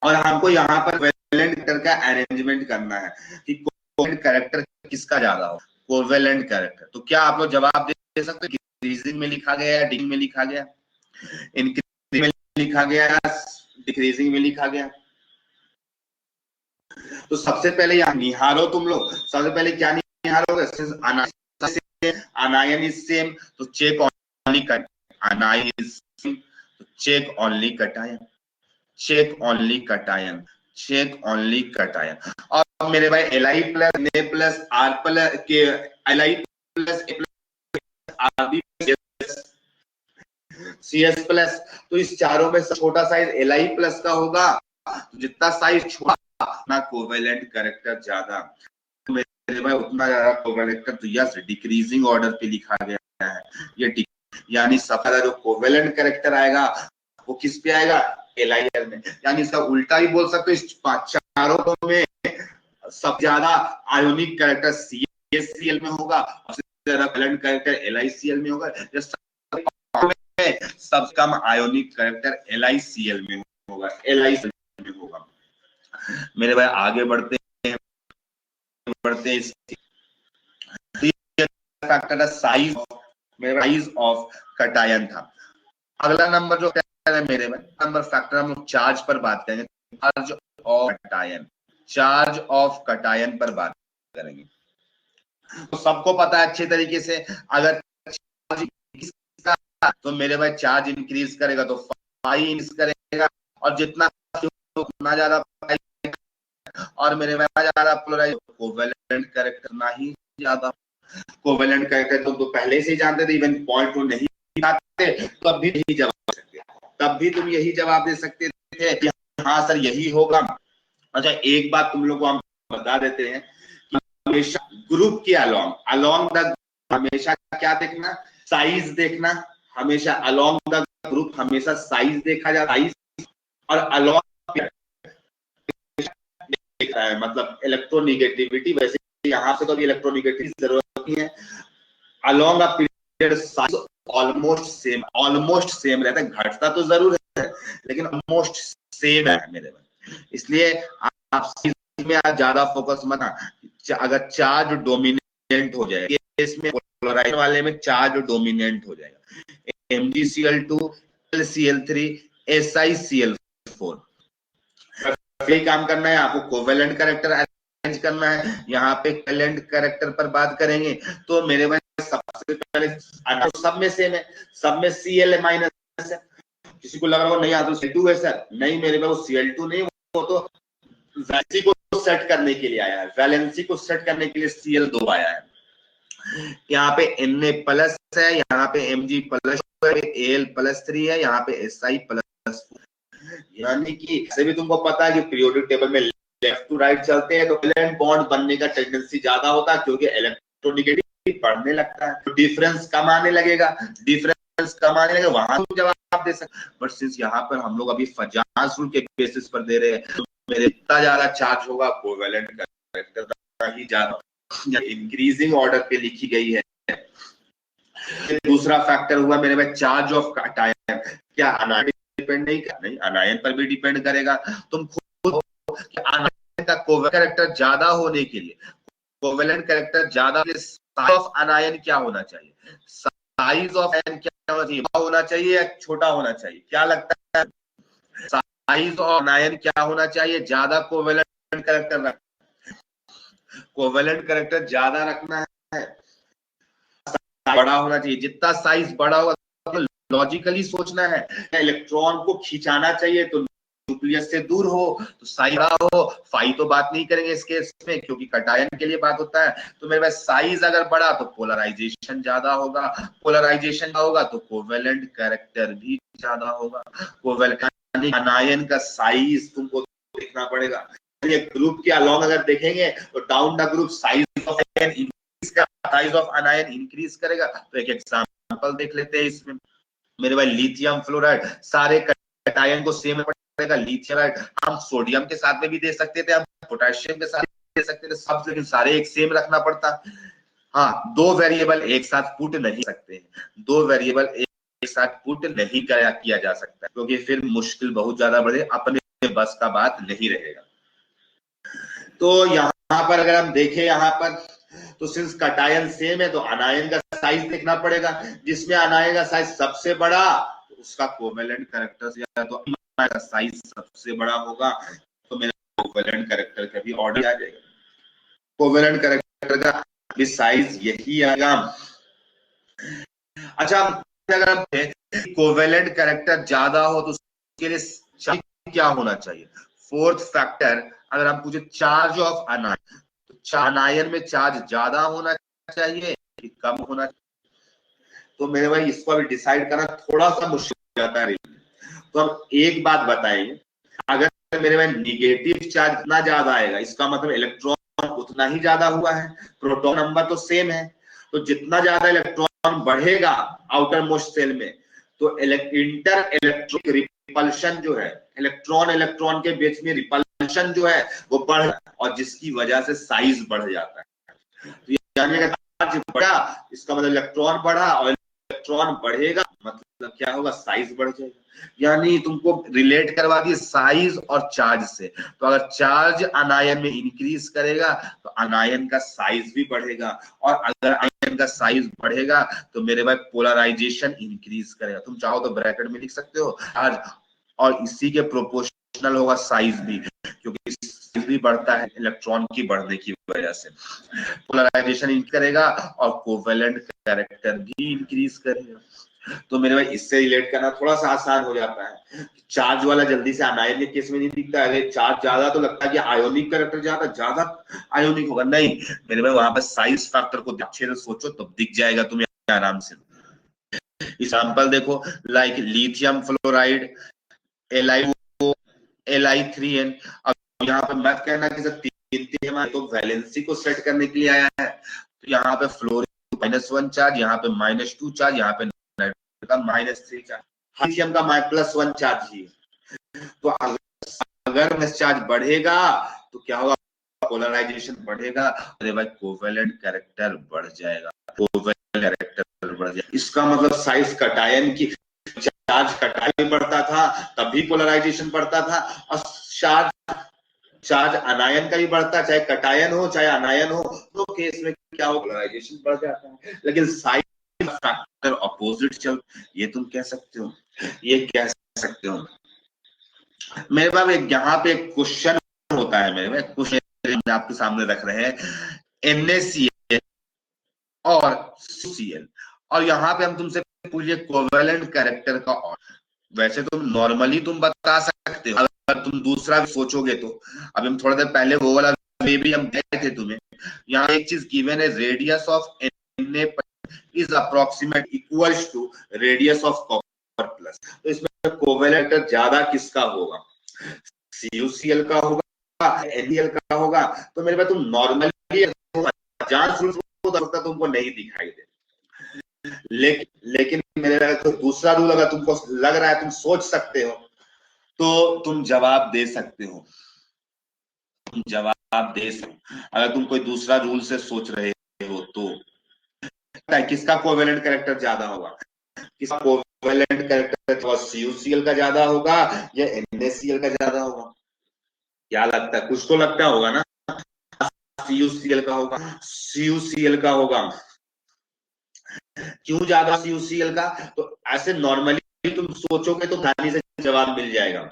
और हमको यहाँ पर कोवेलेंट कैरेक्टर का अरेंजमेंट करना है कि कोवेलेंट कैरेक्टर किसका ज्यादा हो, कोवेलेंट कैरेक्टर। तो क्या आप लोग जवाब दे सकते हैं? इंक्रीजिंग में लिखा गया है, डिक्रीजिंग में लिखा गया, इंक्रीजिंग में लिखा गया, डिक्रीजिंग में लिखा गया? तो सबसे पहले यहाँ निहारो तुम लोग, सबसे पहले क्या निहारोगे? अनायन इज सेम तो check only cut, anion is same तो check only cation, check only cation, check only cation. और मेरे भाई Li plus Na plus R plus K, Li plus A plus Rb CS plus, तो इस चारों में छोटा साइज Li प्लस का होगा। जितना साइज छोटा ना कोवेलेंट कैरेक्टर ज्यादा, तो मेरे भाई उतना ज्यादा कोवेलेंट कैरेक्टर, तो यस डिक्रीजिंग ऑर्डर पे लिखा गया है ये, यानी सबसे जो कोवेलेंट कैरेक्टर आएगा वो किस पे आएगा, एलाइयर में। यानी इसका उल्टा भी बोल सकते हो, इस चारों में सबसे ज्यादा आयोनिक कैरेक्टर CaCl में होगा और सबसे ज्यादा कोवेलेंट कैरेक्टर LiCl में होगा, सबसे कम आयोनिक कैरेक्टर LiCl में होगा, LiCl में होगा। मेरे भाई आगे बढ़ते हैं factor size, size of cation था। अगला नंबर जो है मेरे में नंबर फैक्टर, हम लोग चार्ज पर बात करेंगे, charge of cation, charge of cation पर बात करेंगे। तो सबको पता है अच्छे तरीके से, अगर तो मेरे भाई चार्ज इंक्रीज करेगा तो फाई इंक्रीज करेगा, और जितना उतना ज्यादा, और मेरे भाई ज्यादा पोलराइज कोवेलेंट कैरेक्टर ना ही ज्यादा, कोवेलेंट कैरेक्टर तो पहले से ही जानते थे, इवन पॉइंट वो नहीं आते तब भी यही जवाब सकते, तब भी तुम यही जवाब दे सकते थे कि हाँ सर यही होगा। अच्छा एक बात तुम लोग को हम बता देते हैं कि हमेशा ग्रुप के अलोंग द हमेशा क्या देखना, साइज देखना, हमेशा अलोंग द ग्रुप हमेशा साइज देखा जाता है, और अलोंग देखा है मतलब इलेक्ट्रोनिगेटिविटी, वैसे यहाँ पे तो अभी इलेक्ट्रोनिगेटिविटी जरूरत नहीं है, along a period size almost same रहता है, घटता तो जरूर है लेकिन ऑलमोस्ट सेम है मेरे में। इसलिए आप में आज ज्यादा फोकस मत, अगर चार्ज डोमिनेंट हो जाए इसमें क्लोराइड वाले में चार्ज डोमिनेंट हो जाएगा, MgCl2 LCl3 SiCl4, यही काम करना है आपको, कोवेलेंट कैरेक्टर अरेंज करना है। यहाँ पे कोवेलेंट कैरेक्टर पर बात करेंगे तो मेरे में सबसे पहले तो सब में सेम है, सब में Cl माइनस है, किसी को लग रहा हो नहीं आता Cl2 है सर, नहीं मेरे में वो Cl2 नहीं, वो तो वैलेंसी को सेट करने के लिए आया है, वैलेंसी को सेट करने के लिए Cl2 आया है। यहाँ पे Na प्लस है, यहाँ पे Mg प्लस है, Al+3 है, यहाँ पे Si+, यानी कि ऐसे भी तुमको पता है कि पीरियोडिक टेबल में लेफ्ट टू राइट चलते हैं तो कोवेलेंट बॉन्ड बनने का टेंडेंसी ज्यादा होता है, क्योंकि इलेक्ट्रोनिगेटिविटी बढ़ने लगता है तो डिफरेंस कम आने लगेगा, डिफरेंस कम आने लगेगा, वहां तुम जवाब दे सकते। बट सिंस यहाँ पर हम लोग अभी फजाज रूल के बेसिस पर दे रहे हैं, तो मेरे इतना ज्यादा चार्ज होगा कोवेलेंट कैरेक्टर का ही ज्यादा इंक्रीजिंग ऑर्डर पे लिखी गई है। दूसरा फैक्टर हुआ मेरे में चार्ज ऑफ कटायन, क्या अनायन डिपेंड नहीं, अनायन पर भी डिपेंड करेगा। तुम खुद अनायन का कोवेलेंट कैरेक्टर ज्यादा होने के लिए, कोवेलेंट कैरेक्टर ज्यादा, साइज ऑफ अनायन क्या होना चाहिए, साइज ऑफ अनायन क्या होना चाहिए, बड़ा होना चाहिए या छोटा होना चाहिए, क्या लगता है, साइज ऑफ अनायन क्या होना चाहिए, ज्यादा कोवेलेंट कैरेक्टर रखना, कोवेलेंट कैरेक्टर ज्यादा रखना है, बड़ा होना चाहिए, जितना साइज बड़ा होगा तो लॉजिकली सोचना है, इलेक्ट्रॉन को खिंचाना चाहिए तो न्यूक्लियस से दूर हो तो साइज बड़ा हो, फाई तो बात नहीं करेंगे इस केस में क्योंकि कटायन के लिए बात होता है, तो मेरे पास साइज अगर बड़ा तो पोलराइजेशन ज्यादा होगा, पोलराइजेशन होगा तो कोवेलेंट कैरेक्टर भी ज्यादा होगा, कोवेलेंट अनायन का साइज तुमको देखना पड़ेगा, ग्रुप के अलोंग अगर देखेंगे तो down the group size of size of अनायन increase करेगा। तो एक एग्जांपल देख लेते हैं इसमें, मेरे भाई लिथियम फ्लोराइड, सारे कटायन को सेम पड़ेगा, लिथियम हम सोडियम के साथ में भी दे सकते थे, हम पोटेशियम के साथ दे सकते थे सब, लेकिन सारे एक सेम रखना पड़ता। हाँ दो वेरिएबल एक साथ पुट नहीं सकते हैं, दो वेरिएबल एक साथ पुट नहीं किया जा सकता क्योंकि फिर मुश्किल बहुत ज्यादा बढ़े, अपने बस का बात नहीं रहेगा। तो यहाँ पर अगर हम देखें यहाँ पर तो सिंस कटायन सेम है तो अनायन का साइज देखना पड़ेगा, जिसमें अनायन का साइज सबसे बड़ा तो उसका कोवेलेंट कैरेक्टर या तो साइज सबसे बड़ा होगा तो मेरा कोवेलेंट कैरेक्टर का भी ऑर्डर आ जाएगा, कोवेलेंट कैरेक्टर का भी साइज यही आएगा। अच्छा अगर हम कोवेलेंट कैरेक्टर ज्यादा हो तो उसके लिए क्या होना चाहिए, फोर्थ फैक्टर अगर हम पूछे चार्ज ऑफ अनायन, तो अनायन में चार्ज ज्यादा होना चाहिए कि कम होना चाहिए, तो मेरे भाई इसको अभी डिसाइड करना थोड़ा सा मुश्किल हो जाता है। तो हम एक बात बताएंगे, अगर मेरे में निगेटिव चार्ज इतना ज्यादा आएगा, इसका मतलब इलेक्ट्रॉन उतना ही ज्यादा हुआ है, प्रोटॉन नंबर तो सेम है, तो जितना ज्यादा इलेक्ट्रॉन बढ़ेगा आउटर मोस्ट सेल में, तो इंटर इलेक्ट्रॉनिक रिपल्शन जो है, इलेक्ट्रॉन इलेक्ट्रॉन के बीच में रिपल्शन जो है वो बढ़, और जिसकी वजह से साइज बढ़ जाता है। तो यानी अगर चार्ज बढ़ा इसका मतलब इलेक्ट्रॉन बढ़ा, और इलेक्ट्रॉन बढ़ेगा मतलब क्या होगा, साइज बढ़ जाएगा। यानी तुमको रिलेट करवा दिए साइज और चार्ज से। तो अगर चार्ज अनायन में इंक्रीज करेगा तो अनायन का साइज भी बढ़ेगा, और अगर आयन का साइज बढ़ेगा तो मेरे भाई पोलराइजेशन इंक्रीज करेगा। तुम चाहो तो ब्रैकेट में लिख सकते हो चार्ज, और इसी के प्रोपोर्शनल होगा साइज भी, क्योंकि साइज भी बढ़ता है इलेक्ट्रॉन की बढ़ने की वजह से। पोलराइजेशन इंक्रीज करेगा और कोवेलेंट कैरेक्टर भी इंक्रीज करेगा। तो मेरे भाई इससे रिलेट करना थोड़ा सा आसान हो जाता है। चार्ज वाला जल्दी से अनायन के केस में नहीं दिखता है, चार्ज ज्यादा तो लगता है कि आयोनिक कैरेक्टर ज्यादा आयोनिक होगा, नहीं मेरे भाई वहां पर साइज फैक्टर को अच्छे से सोचो तब दिख जाएगा तुम्हें आराम से। एग्जांपल देखो, लाइक लिथियम फ्लोराइड Li3n। अब यहाँ पे मत कहना कि सर तीन तो वैलेंसी को सेट करने के लिए आया है, तो यहाँ पे फ्लोरीन -1 चार्ज, यहाँ पे -2 चार्ज, यहाँ पे नाइट्रोजन का -3 चार्ज, लिथियम का +1 चार्ज ही। तो अगर चार्ज बढ़ेगा तो क्या होगा, पोलराइजेशन बढ़ेगा, अरे भाई कोवेलेंट कैरेक्टर बढ़ जाएगा, कोवेलेंट कैरेक्टर बढ़ जाएगा। इसका मतलब साइज कटायन की, चार्ज कटायन बढ़ता था तभी पोलराइजेशन बढ़ता था, और चार्ज अनायन का भी बढ़ता, चाहे कटायन हो चाहे अनायन हो, तो केस में क्या हो, पोलराइजेशन बढ़ जाता है। लेकिन साइज फैक्टर अपोजिट चल, ये तुम कह सकते हो, ये कह सकते हो। मेरे पास एक यहाँ पे एक क्वेश्चन होता है, मेरे में क्वेश्चन आपके सामने रख रहे हैं, NaCl और Cl, और यहाँ पे हम तुमसे पूछिए कोवेलेंट कैरेक्टर का। और वैसे तो नॉर्मली तुम बता सकते हो, अगर तुम दूसरा भी सोचोगे तो। अभी हम थोड़ा देर पहले वो वाला वे भी हम गए थे तुम्हें, यहाँ एक चीज गिवन है, radius of Na is approximate equals to radius of copper plus. तो इसमें कोवेलेंट ज्यादा किसका होगा, CuCl का होगा, NaCl का होगा। तो मेरे पास तुम नॉर्मली तुमको नहीं दिखाई दे, लेकिन मेरे तो दूसरा रूल अगर तुमको लग रहा है, तुम सोच सकते हो, तो तुम जवाब दे सकते हो, तुम जवाब दे सकते हो। अगर तुम कोई दूसरा रूल से सोच रहे हो तो किसका कोवेलेंट कैरेक्टर ज्यादा होगा, किसका कोवेलेंट कैरेक्टर CuCl का ज्यादा होगा या NaCl का ज्यादा होगा, क्या लगता है, कुछ तो लगता होगा ना, CuCl का होगा, CuCl का होगा। क्यों ज्यादा CuCl का, तो ऐसे नॉर्मली तुम सोचोगे तो आसानी से जवाब मिल जाएगा,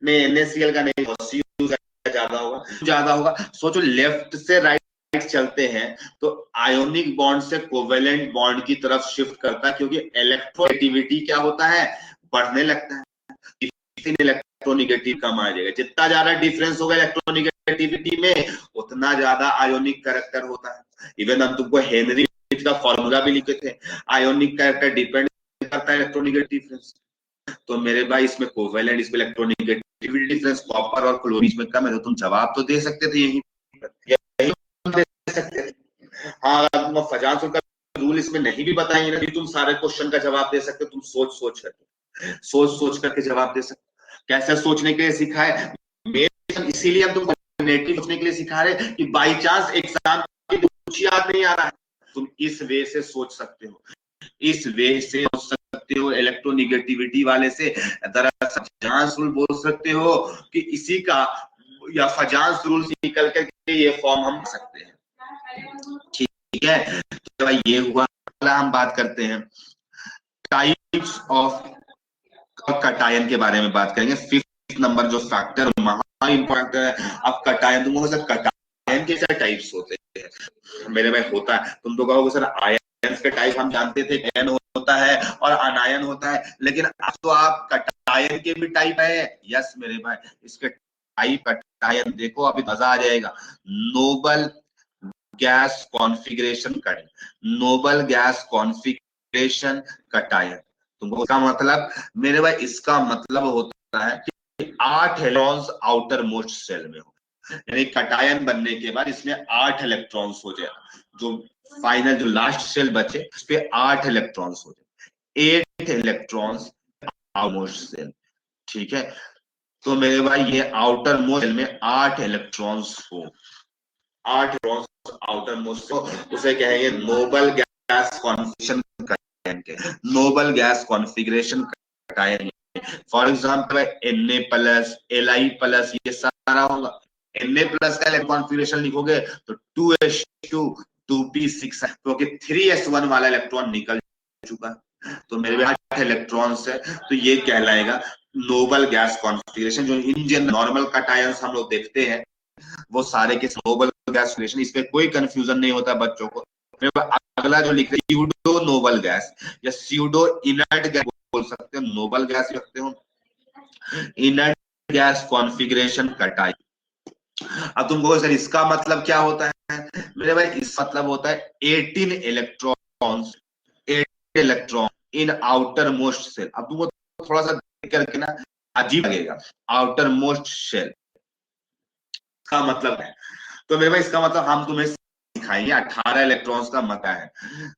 नहीं NaCl का नहीं, CuCl का ज्यादा होगा, ज्यादा होगा। सोचो लेफ्ट से राइट चलते हैं तो आयोनिक बॉन्ड से कोवेलेंट बॉन्ड की तरफ शिफ्ट करता है, क्योंकि इलेक्ट्रोनेगेटिविटी क्या होता है, बढ़ने लगता है, इलेक्ट्रोनेगेटिव कम आ जाएगा। जितना ज्यादा डिफरेंस होगा इलेक्ट्रोनेगेटिविटी में उतना ज्यादा आयोनिक कैरेक्टर होता है। इवन हम तुमको हेनरी का फॉर्मूला भी लिखे थे, आयोनिक कैरेक्टर डिपेंड करता है इलेक्ट्रोनेगेटिव डिफरेंस। तो मेरे भाई इसमें कोवेलेंट, इसमें इलेक्ट्रोनेगेटिविटी डिफरेंस कॉपर और क्लोरीन में कम है, तो तुम जवाब तो दे सकते थे, यही दे सकते थे। हाँ, अगर तुम फजान का रूल इसमें नहीं भी बताएंगे ना, तुम सारे क्वेश्चन का जवाब दे सकते, तुम सोच करके जवाब दे सकते। कैसे सोचने के लिए सिखाए, इसीलिए हम तुमको नेटिव सोचने के लिए सिखा रहे कि बाई चांस एग्जाम कुछ याद नहीं आ रहा है, तुम इस वे से सोच सकते हो, इस वे से सोच सकते हो, इलेक्ट्रोनेगेटिविटी वाले से फजांस रूल बोल सकते हो कि इसी का या फजांस रूल निकल करके ये फॉर्म हम सकते हैं। ठीक है, तो भाई ये हुआ, हम बात करते हैं टाइप्स ऑफ कटायन के बारे में बात करेंगे। 5th नंबर जो फैक्टर महा इंपॉर्टेंट है, अब कटायन, तुमको सर कटायन के क्या टाइप्स होते हैं, मेरे में होता है, तुम तो कहोगे सर आयन के टाइप हम जानते थे, एन होता है और अनायन होता है, लेकिन अब तो आप कटायन के भी टाइप है। यस मेरे भाई, इसके टाइप कटायन देखो, अभी मजा आ जाएगा। Noble gas configuration cation, noble gas configuration cation. तुमको इसका मतलब, मेरे भाई इसका मतलब होता है कि 8 इलेक्ट्रॉन्स आउटर मोस्ट सेल में हो, यानी कटायन बनने के बाद इसमें 8 इलेक्ट्रॉन्स हो जाए, जो फाइनल जो लास्ट सेल बचे उस पे 8 इलेक्ट्रॉन्स हो जाए, 8 इलेक्ट्रॉन्स मोस्ट सेल। ठीक है, तो मेरे भाई ये आउटर मोस्ट सेल में 8 इलेक्ट्रॉन्स हो, 8 इलेक्ट्रॉन्स आउटर मोस्ट, उसे कहेंगे noble gas configuration cation, noble gas configuration cation. For example Na plus Li plus ये सारा होगा। Na प्लस का कॉन्फिगरेशन लिखोगे तो 2s2 2p6, क्योंकि 3s1 वाला इलेक्ट्रॉन निकल चुका है, तो मेरे 8 इलेक्ट्रॉन्स है, तो ये कहलाएगा नोबल गैस कॉन्फिगरेशन। जो इन जनरल नॉर्मल कटायंस हम लोग देखते हैं वो सारे के नोबल गैस रिलेशन, इस पे कोई कंफ्यूजन नहीं होता बच्चों को। अगला जो लिख रहे स्यूडो नोबल गैस या स्यूडो इनर्ट गैस बोल सकते हो, नोबल गैस रखते हो, इनर्ट गैस कॉन्फिगरेशन कटाई। अब तुम बोलो सर इसका मतलब क्या होता है? मेरे भाई इस मतलब होता है 18 electrons, 8 electron in outermost shell. अब तुमको थोड़ा सा देख करके ना अजीब लगेगा, आउटर मोस्ट सेल का मतलब है, तो मेरे भाई इसका मतलब हम तुम्हें सिखाएंगे 18 इलेक्ट्रॉन्स का मतलब है।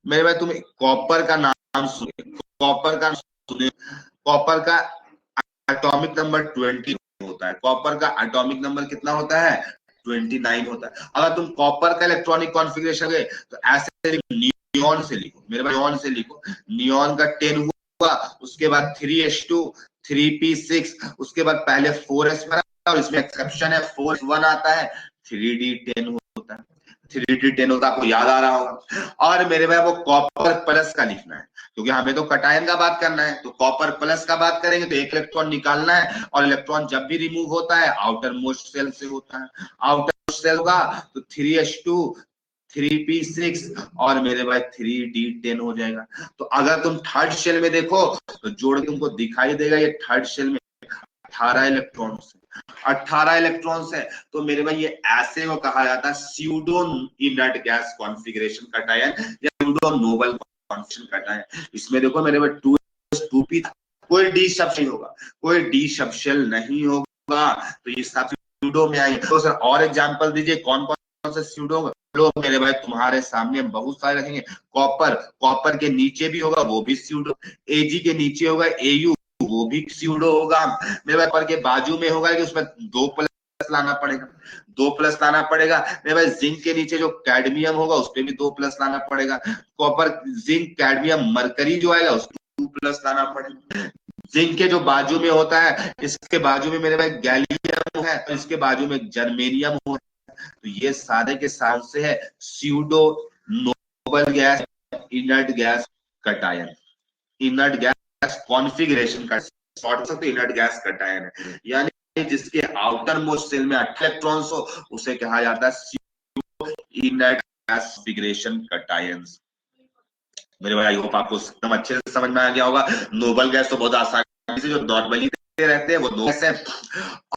मेरे भाई तुम कॉपर का नाम सुने, कॉपर का सुने, कॉपर का एटॉमिक नंबर 20 होता है, कॉपर का एटॉमिक नंबर कितना होता है? 29 होता है। अगर तुम कॉपर का इलेक्ट्रॉनिक कॉन्फ़िगरेशन है तो ऐसे नियॉन से लिखो, मेरे भाई नियॉन से लिखो, नियॉन का 10 हुआ, उसके बाद 3s2 3p6, उसके बाद पहले 4s बना और इसमें एक्सेप्शन है 4s1 आता है, 3d10 होता है, 3d10 होता है, आपको याद आ रहा होगा। और मेरे भाई वो कॉपर प्लस का लिखना है, क्योंकि हमें तो कटायन का बात करना है, तो कॉपर प्लस का बात करेंगे तो एक इलेक्ट्रॉन निकालना है, और इलेक्ट्रॉन जब भी रिमूव होता है आउटर मोस्ट सेल से होता है, आउटर मोस्ट सेल होगा तो 3s2 3p6 और मेरे भाई 3d10 हो जाएगा। तो अगर तुम थर्ड शेल में देखो तो जोड़ तुमको दिखाई देगा, ये थर्ड शेल में 18 इलेक्ट्रॉन्स, 18 इलेक्ट्रॉन्स है, तो मेरे भाई ये ऐसे को कहा जाता है pseudo inert gas configuration cation या स्यूडो नोबल कॉन्फिगरेशन कटायन। इसमें देखो मेरे भाई 2p, कोई डी सबशेल होगा, कोई डी सबशेल नहीं होगा, तो ये सब स्यूडो में आएंगे। तो सर और एग्जांपल दीजिए, कौन कौन से स्यूडो होगा? लो मेरे भाई तुम्हारे सामने बहुत सारे रखेंगे, कॉपर, कॉपर के नीचे भी होगा वो भी स्यूडो, Ag के नीचे होगा Au वो भी स्यूडो होगा, मेरे भाई पर के बाजू में होगा कि उसमें 2 प्लस लाना पड़ेगा, 2 प्लस लाना पड़ेगा। मेरे भाई जिंक के नीचे जो कैडमियम होगा उस पर भी 2 प्लस लाना पड़ेगा, कॉपर जिंक कैडमियम मरकरी जो आएगा उसको 2 प्लस लाना पड़ेगा। जिंक के जो बाजू में होता है, इसके बाजू में मेरे भाई गैलियम है, तो इसके बाजू में जर्मेनियम हो, तो ये सारे के साथ से है pseudo noble gas inert gas cation, inert gas configuration का शॉर्ट सकते इनर्ट गैस कटायन है, यानी जिसके आउटर मोस्ट सेल में 8 इलेक्ट्रॉन्स हो उसे कहा जाता है इनर्ट गैस कॉन्फिगरेशन कटायंस। मेरे भाई आई होप आपको एकदम अच्छे से समझ में आ गया होगा। नोबल गैस तो बहुत आसानी से जो नॉर्मली रहते हैं वो दो गैस है,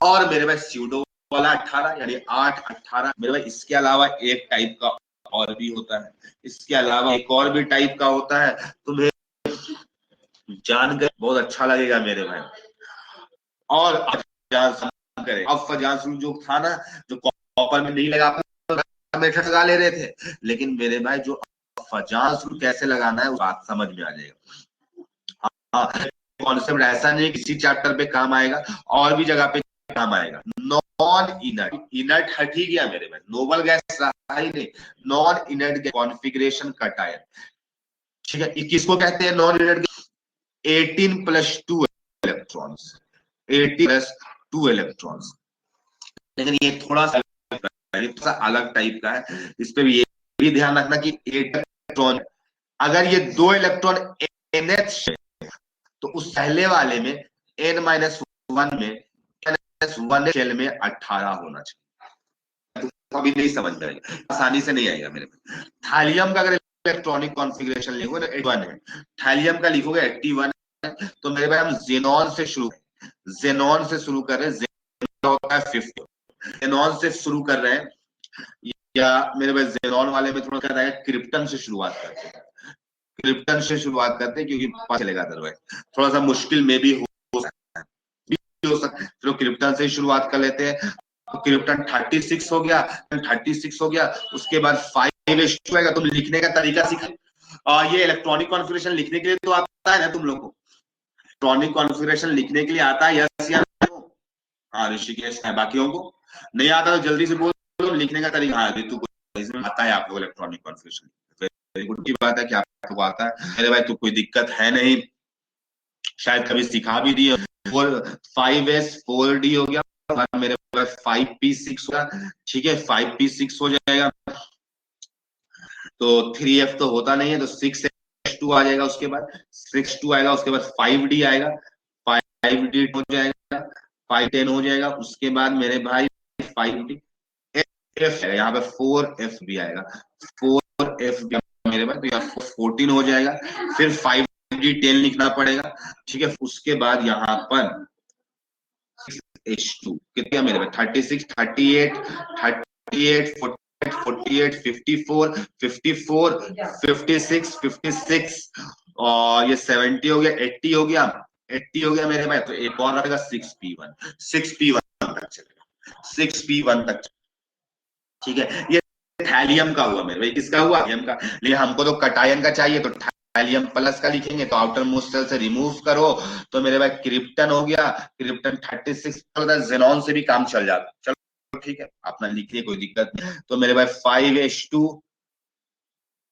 और मेरे भाई स्यूडो वाला 18 यानी 8 18। मेरे भाई इसके अलावा एक टाइप का और भी होता है, इसके अलावा एक और भी टाइप का होता है, तुम्हें जानकर बहुत अच्छा लगेगा मेरे भाई। और अब फजांसुल जो था ना, जो कॉपर में नहीं लगा मेथड लगा ले रहे थे, लेकिन मेरे भाई जो फजांसुल कैसे लगाना है वो बात समझ में आ जाएगा। हाँ, कॉन्सेप्ट ऐसा नहीं किसी चैप्टर पे काम आएगा, और भी जगह पे काम आएगा। नॉन इनर्ट, इनर्ट हट ही गया मेरे भाई, नोबल गैस रहा ही नहीं, नॉन इनर्ट कॉन्फिगरेशन कटायन। ठीक है, किसको कहते हैं non inert? 18 plus 2 electrons, 18 plus 2 electrons, लेकिन ये थोड़ा सा अलग टाइप का है। इस पे भी ये भी ध्यान रखना कि 8 इलेक्ट्रॉन, अगर ये 2 इलेक्ट्रॉन NH तो उस पहले वाले में N-1 में N-1 शेल में 18 होना चाहिए। तो अभी नहीं समझ में आएगा, आसानी से नहीं आएगा मेरे में। थैलियम का अगर इलेक्ट्रॉनिक कॉन्फ़िगरेशन लिखोगे तो 81 है, थैलियम का लिखोगे 81 है, तो मेरे भाई हम जेनॉन से शुरू, जेनॉन से शुरू कर रहे हैं, जेनॉन होता है 50, जेनॉन से शुरू कर रहे हैं, या मेरे भाई जेनॉन वाले में थोड़ा क्या रहेगा, क्रिप्टन से शुरुआत करते हैं, क्रिप्टन से शुरुआत करते हैं, क्योंि पता चलेगा अदरवाइज थोड़ा सा मुश्किल में भी हो सकता है। हो सकता है, फिर क्रिप्टन से शुरुआत कर लेते हैं। तो क्रिप्टन 36 हो गया, 36 हो गया, उसके बाद 5s2 आएगा। तुम लिखने का तरीका सीखा, ये इलेक्ट्रॉनिक कॉन्फ़िगरेशन लिखने के लिए तो आता है ना तुम लोग को? इलेक्ट्रॉनिक कॉन्फ़िगरेशन लिखने के लिए आता है, यस या नो? हाँ ऋषिकेश है, बाकियों को नहीं आता तो जल्दी से बोलो लिखने का तरीका। हाँ ऋतु को इसमें आता है, आप लोग इलेक्ट्रॉनिक कॉन्फ़िगरेशन। वेरी गुड की बात है कि आपको आता है। मेरे भाई तो कोई दिक्कत है नहीं, शायद कभी सिखा भी दिए। 5s4d हो गया, मेरे पास 5p6 होगा, ठीक है 5p6 हो जाएगा। तो 3f तो होता नहीं है, तो 6s2 आ जाएगा। उसके बाद 6s2 आएगा, उसके बाद 5d आएगा, 5d हो जाएगा, 510 हो जाएगा। उसके बाद मेरे भाई 5d f है, यहाँ पे 4f भी आएगा, 4f भी मेरे पास, तो यहाँ 14 हो जाएगा। फिर 5d10 लिखना पड़ेगा, ठीक है। उसके बाद यहाँ पर H2 कितना मेरे पास 36, 38, 38, 48, 54, 54, 56, 56 और ये 70 हो गया, 80 हो गया, 80 हो गया मेरे भाई। तो एक और रहेगा 6p1, 6p1 तक चलेगा, 6p1 तक, ठीक है। ये थैलियम का हुआ मेरे भाई, किसका हुआ? थैलियम का। लेकिन हमको तो कटायन का चाहिए, तो थैलियम प्लस का लिखेंगे, तो आउटर मोस्ट शेल से रिमूव करो तो मेरे भाई क्रिप्टन हो गया, क्रिप्टन 36 जेनॉन से भी काम चल जाता। चलो ठीक है, अपना लिखिए, कोई दिक्कत नहीं। तो मेरे भाई 5s2,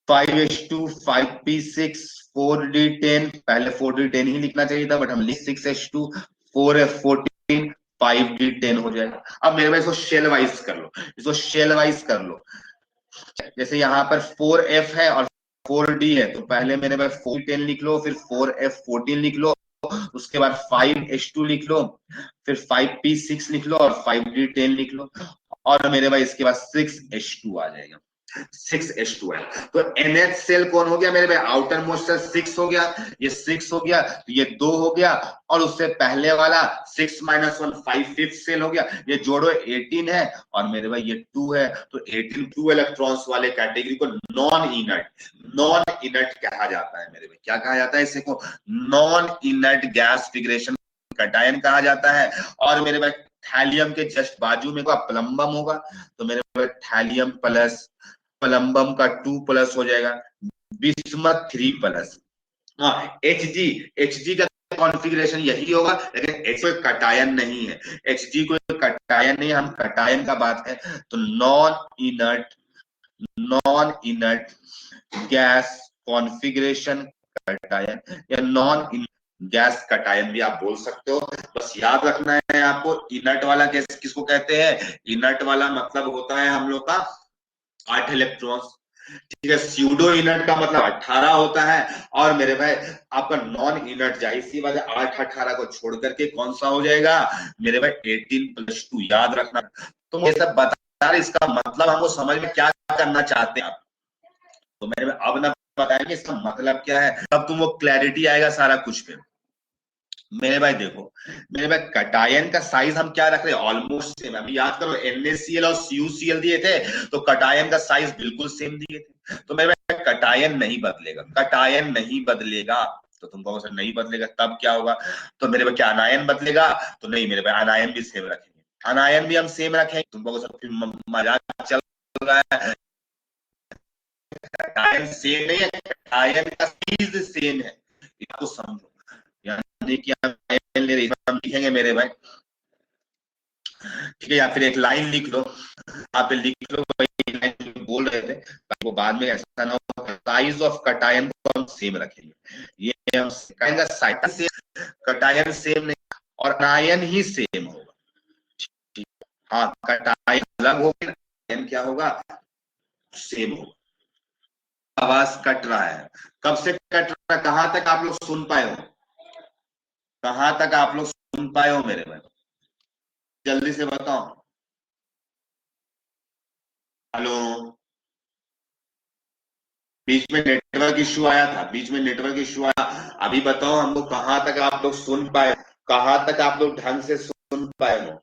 5s2, 5p6, 4d10, पहले 4d10 ही लिखना चाहिए था, बट हम लिख 6s2, 4f14, 5d10 हो जाएगा। अब मेरे भाई इसको शेल वाइज कर लो, इसको शेल वाइज कर लो। जैसे यहाँ पर 4f है और 4d है, तो पहले मेरे पास 410 लिख लो, फिर 4f14 लिख लो, उसके बाद 5s2 लिख लो, फिर 5p6 लिख लो और 5d10 लिख लो, और मेरे भाई इसके बाद 6s2 आ जाएगा, 6s2 है। तो NH सेल कौन हो गया मेरे भाई? आउटर मोस्ट सेल 6 हो गया, ये 6 हो गया, तो ये 2 हो गया, और उससे पहले वाला 6 माइनस 1 5 फिफ्थ सेल हो गया, ये जोड़ो 18 है, और मेरे भाई ये 2 है। तो 18 2 इलेक्ट्रॉन्स वाले कैटेगरी को नॉन इनर्ट कहा जाता है मेरे भाई। क्या कहा जाता है इसे को? नॉन इनर्ट गैस फिगरेशन कैटायन कहा जाता है। और मेरे भाई थैलियम के जस्ट बाजू में प्लम्बम होगा, तो मेरे भाई थैलियम प्लस प्लम्बम का 2 प्लस हो जाएगा, बिस्मथ 3 प्लस। हाँ एच जी का कॉन्फ़िगरेशन यही होगा, लेकिन एच कोई कटायन नहीं है, एच जी कोई कटायन नहीं, हम कटायन का बात है। तो non inert gas configuration cation, या नॉन गैस कटायन भी आप बोल सकते हो। बस याद रखना है आपको, इनर्ट वाला किसको कहते हैं? इनर्ट वाला मतलब होता है हम लोग का 8 इलेक्ट्रॉन्स, ठीक है। स्यूडो इनर्ट का मतलब 18 होता है, और मेरे भाई आपका नॉन इनर्ट जाहिर सी बात है 8 18 को छोड़ करके कौन सा हो जाएगा मेरे भाई? 18+2, याद रखना। तो ये सब बता रहे, इसका मतलब हमको समझ में क्या करना चाहते हैं आप, तो मेरे भाई अब ना बताएंगे इसका मतलब क्या है, तब तुमको क्लैरिटी आएगा सारा कुछ पे। मेरे भाई देखो, मेरे भाई कटायन का साइज हम क्या रख रहे हैं? Almost same. अभी याद करो NaCl और CuCl दिए थे, तो कटायन का साइज बिल्कुल सेम दिए थे। तो मेरे भाई कटायन नहीं बदलेगा, कटायन नहीं बदलेगा। तो तुम कहोगे सर नहीं बदलेगा तब क्या होगा? तो मेरे भाई क्या अनायन बदलेगा? तो नहीं मेरे भाई, अनायन भी सेम रखेंगे, अनायन भी हम सेम रखेंगे। तुम कहोगे सर फिर मजाक चल रहा है, कटायन सेम नहीं है, कटायन का साइज सेम है, इसको समझो। यानी कि हम लिखेंगे मेरे भाई, ठीक है, या फिर एक लाइन लिख लो, आप लिख लो वही लाइन जो बोल रहे थे, वो बाद में ऐसा ना हो साइज ऑफ कटायन को हम सेम रखेंगे। ये हम कहेंगे साइज कटायन सेम नहीं, और अनायन ही सेम होगा, ठीक। हाँ कटायन अलग होगा, अनायन क्या होगा? सेम होगा। आवाज कट रहा है, कब से कट रहा है? कहां तक आप लोग सुन पाए हो? कहां तक आप लोग सुन पाए हो मेरे भाई? जल्दी से बताओ। हेलो, बीच में नेटवर्क इश्यू आया था, बीच में नेटवर्क इश्यू आया। अभी बताओ हमको कहां तक आप लोग सुन पाए, कहां तक आप लोग ढंग से सुन पाए हो?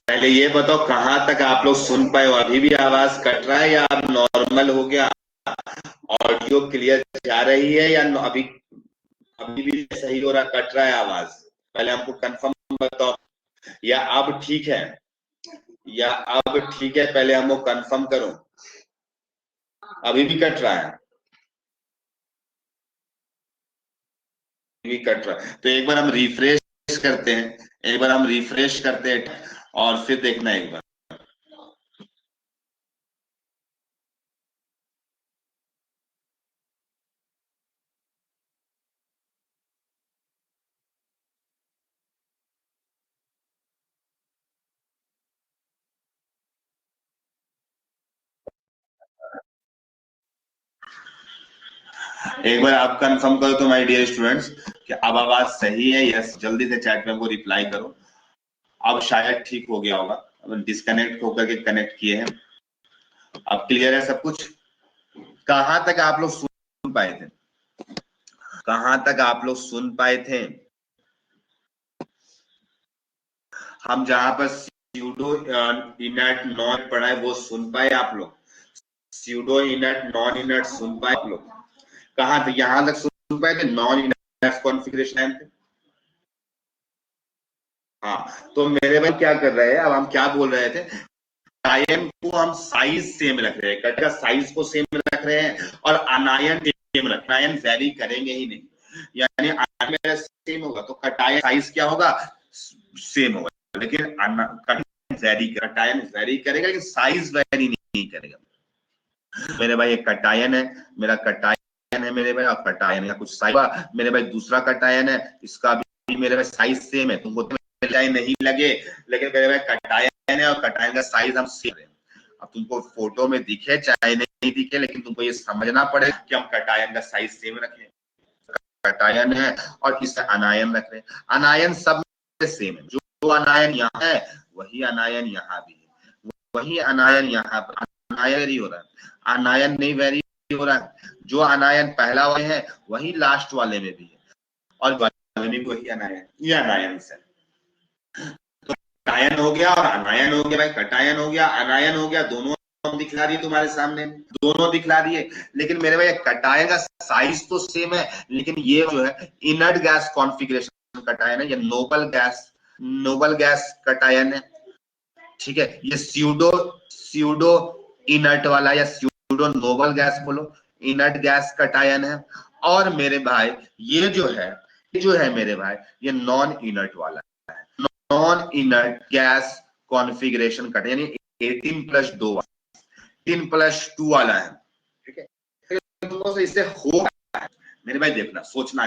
पहले ये बताओ कहाँ तक आप लोग सुन पाए हो? अभी भी आवाज कट रहा है या अब नॉर्मल हो गया? ऑडियो क्लियर जा रही है या अभी अभी भी सही हो रहा, कट रहा है आवाज? पहले हमको कंफर्म बताओ। या अब ठीक है? या अब ठीक है? पहले हमको कंफर्म करो। अभी भी कट रहा है? भी कट रहा है तो एक बार हम रिफ्रेश करते हैं। एक बार हम रिफ्रेश करते हैं और फिर देखना एक बार। एक बार आप कंफर्म करो तो माय डियर स्टूडेंट्स कि अब आवाज सही है। यस, जल्दी से चैट में हमको रिप्लाई करो। अब शायद ठीक हो गया होगा। अब डिस्कनेक्ट होकर के कनेक्ट किए हैं। अब क्लियर है सब कुछ? कहां तक आप लोग सुन पाए थे? कहां तक आप लोग सुन पाए थे? हम जहां पर स्यूडो इनर्ट नॉन पढ़ा है वो सुन पाए आप लोग? स्यूडो इनर्ट नॉन इनर्ट सुन पाए आप लोग? कहां तक, यहां तक सुन पाए थे? नॉन इनर्ट कॉन्फ़िगरेशन थे। हाँ, तो मेरे भाई क्या कर रहे हैं, अब हम क्या बोल रहे थे? आयन को हम साइज सेम रख रहे हैं, कट का साइज को सेम रख रहे हैं और अनायन सेम रख रहे हैं। आयन वेरी करेंगे ही नहीं, यानी आयन मेरा सेम होगा तो कटायन साइज क्या होगा? सेम होगा। लेकिन कटायन वेरी करेगा लेकिन साइज वेरी नहीं करेगा। मेरे भाई एक कटायन है, मेरा कटायन है मेरे भाई, और कटायन का कुछ साइज। मेरे भाई दूसरा कटायन है, इसका भी मेरे भाई साइज सेम है। तुमको नहीं लगे, लेकिन मेरे भाई कटायन है और कटायन का साइज हम सेम है। अब तुमको फोटो में दिखे चाहे नहीं दिखे, लेकिन तुमको ये समझना पड़ेगा कि हम कटायन का साइज सेम रखें। कटायन है और इसका अनायन रख रहे हैं। अनायन सब सेम है, जो अनायन यहाँ है वही अनायन यहाँ भी है, वही अनायन यहाँ पर। अनायन ही हो रहा है, अनायन नहीं वेरी हो रहा है। जो अनायन पहला वाले है वही लास्ट वाले में भी है, और वाले में वही अनायन, ये अनायन से। तो कटायन हो गया और अनायन हो गया भाई, कटायन हो गया अनायन हो गया, दोनों दिखला दिए तुम्हारे सामने, दोनों दिखला दिए। लेकिन मेरे भाई कटायन का साइज तो सेम है, लेकिन ये जो है इनर्ट गैस कॉन्फ़िगरेशन कटायन है, ये नोबल गैस कटायन है। ठीक है, ये स्यूडो स्यूडो इनर्ट वाला या स्यूडो नोबल गैस बोलो, इनर्ट गैस कटायन है। और मेरे भाई ये जो है मेरे भाई, ये नॉन इनर्ट वाला है, non inert gas configuration cation, यानी 18+2 18+2 वाला है। ठीक है, तो इससे होगा मेरे भाई, देखना सोचना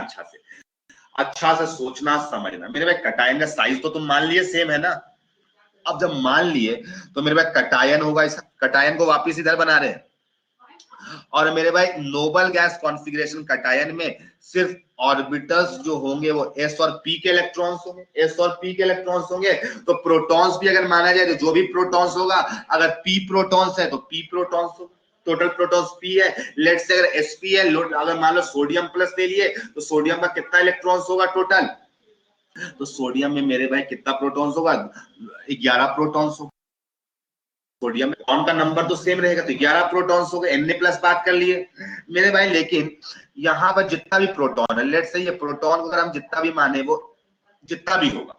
अच्छा से सोचना समझना। मेरे भाई कटायन का साइज तो तुम मान लिए सेम है ना। अब जब मान लिए तो मेरे भाई कटायन होगा, इस कटायन को वापस इधर बना रहे हैं। और मेरे भाई नोबल गैस कॉन्फ़िगरेशन कटायन में सिर्फ ऑर्बिटल्स जो होंगे वो s और p के इलेक्ट्रॉन्स होंगे, s और p के इलेक्ट्रॉन्स होंगे। तो प्रोटॉन्स भी अगर माना जाए तो जो भी प्रोटॉन्स होगा, अगर p प्रोटॉन्स है तो p प्रोटॉन्स होगा, टोटल प्रोटॉन्स p है। लेट से अगर sp है, अगर मान लो सोडियम प्लस ले लिए तो सोडियम का कितना इलेक्ट्रॉन्स होगा टोटल? तो सोडियम में मेरे भाई कितना प्रोटॉन्स होगा? 11 प्रोटॉन्स होगा। सोडियम में प्रोटॉन का नंबर तो सेम रहेगा, तो 11 प्रोटॉन्स हो गए, Na+ बात कर लिए मेरे भाई। लेकिन यहाँ पर जितना भी प्रोटॉन है, लेट से ये प्रोटॉन को अगर हम जितना भी माने वो जितना भी होगा,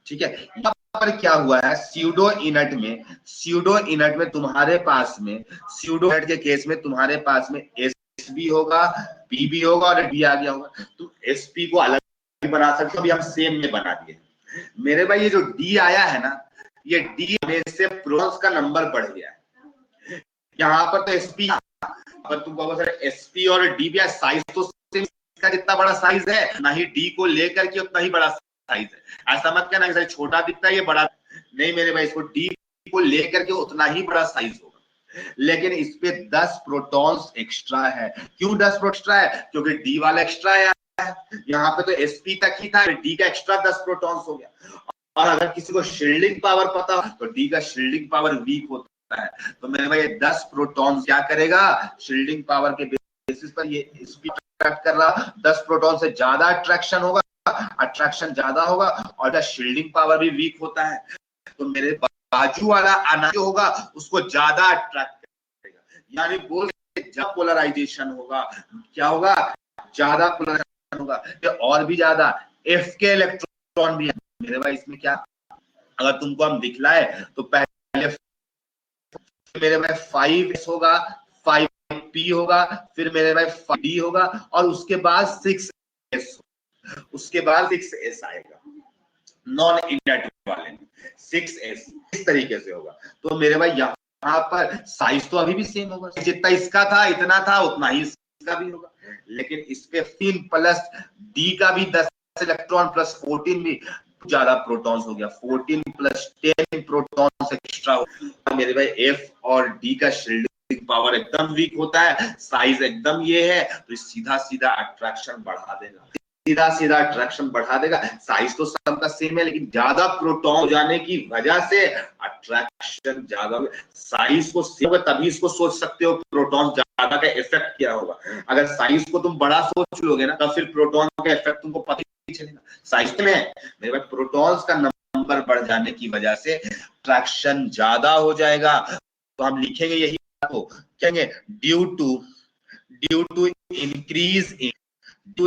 ठीक है। यहाँ पर क्या हुआ है, स्यूडो इनर्ट में तुम्हारे पास में, स्यूडो इनर्ट के केस में तुम्हारे पास में S भी होगा, P भी होगा और D आ गया होगा। तुम SP को अलग बना सकते हो, अभी हम सेम में बना दिए मेरे भाई। ये जो D आया है ना, ये डी में से प्रोटॉन्स का नंबर बढ़ गया है। यहाँ पर तो sp, पर तुमको बहुत सारे sp और d भी साइज तो सेम, इसका जितना बड़ा साइज है ना ही d को लेकर के उतना ही बड़ा साइज है। ऐसा मत कहना कि छोटा दिखता है ये बड़ा, नहीं मेरे भाई, इसको d को लेकर के उतना ही बड़ा साइज होगा। लेकिन इस पे 10 प्रोटॉन्स एक्स्ट्रा है। क्यों 10 एक्स्ट्रा है? क्योंकि डी वाला एक्स्ट्रा है, यहाँ पे तो sp तक ही था, डी का एक्स्ट्रा 10 प्रोटॉन्स हो गया। और अगर किसी को शील्डिंग पावर पता हो तो डी का शील्डिंग पावर वीक होता है, तो मेरे भाई 10 प्रोटॉन्स क्या करेगा, शील्डिंग पावर के बेसिस पर ये sp अट्रैक्ट कर रहा, 10 प्रोटॉन से ज्यादा अट्रैक्शन होगा, अट्रैक्शन ज्यादा होगा और शील्डिंग पावर भी वीक होता है, तो मेरे बाजू वाला आना जो होगा उसको ज्यादा अट्रैक्ट करेगा। यानी बोल जब पोलराइजेशन होगा क्या होगा, ज्यादा पोलराइजेशन होगा, और भी ज्यादा एफ के इलेक्ट्रॉन भी है मेरे भाई इसमें। क्या अगर तुमको हम दिखलाए तो पहले मेरे भाई 5s होगा, 5p होगा, फिर मेरे भाई 5d होगा और उसके बाद 6s, उसके बाद 6s आएगा नॉन इनर्ट वाले में 6s, इस तरीके से होगा। तो मेरे भाई यहाँ पर साइज तो अभी भी सेम होगा, जितना इसका था इतना था उतना ही इसका भी होगा, लेकिन इस पे 3 प्लस डी का भी 10 इलेक्ट्रॉन प्लस 14 भी ज्यादा प्रोटॉन्स हो गया, 14 प्लस 10 प्रोटॉन्स एक्स्ट्रा हो। तो मेरे भाई एफ और डी का शील्डिंग पावर एकदम वीक होता है, साइज एकदम ये है, तो सीधा सीधा अट्रैक्शन बढ़ा देगा, सीधा सीधा अट्रैक्शन बढ़ा देगा। साइज तो सबका सेम है लेकिन ज्यादा प्रोटॉन हो जाने की वजह से अट्रैक्शन ज्यादा, साइज को सेम होगा तभी इसको सोच सकते हो प्रोटॉन ज्यादा का इफेक्ट क्या होगा। अगर साइज को तुम बड़ा सोच लोगे ना तो फिर प्रोटॉन का इफेक्ट तुमको पता ही चलेगा। साइज में मेरे पास प्रोटॉन्स का नंबर बढ़ जाने की वजह से अट्रैक्शन ज्यादा हो जाएगा, तो हम लिखेंगे यही को कहेंगे due to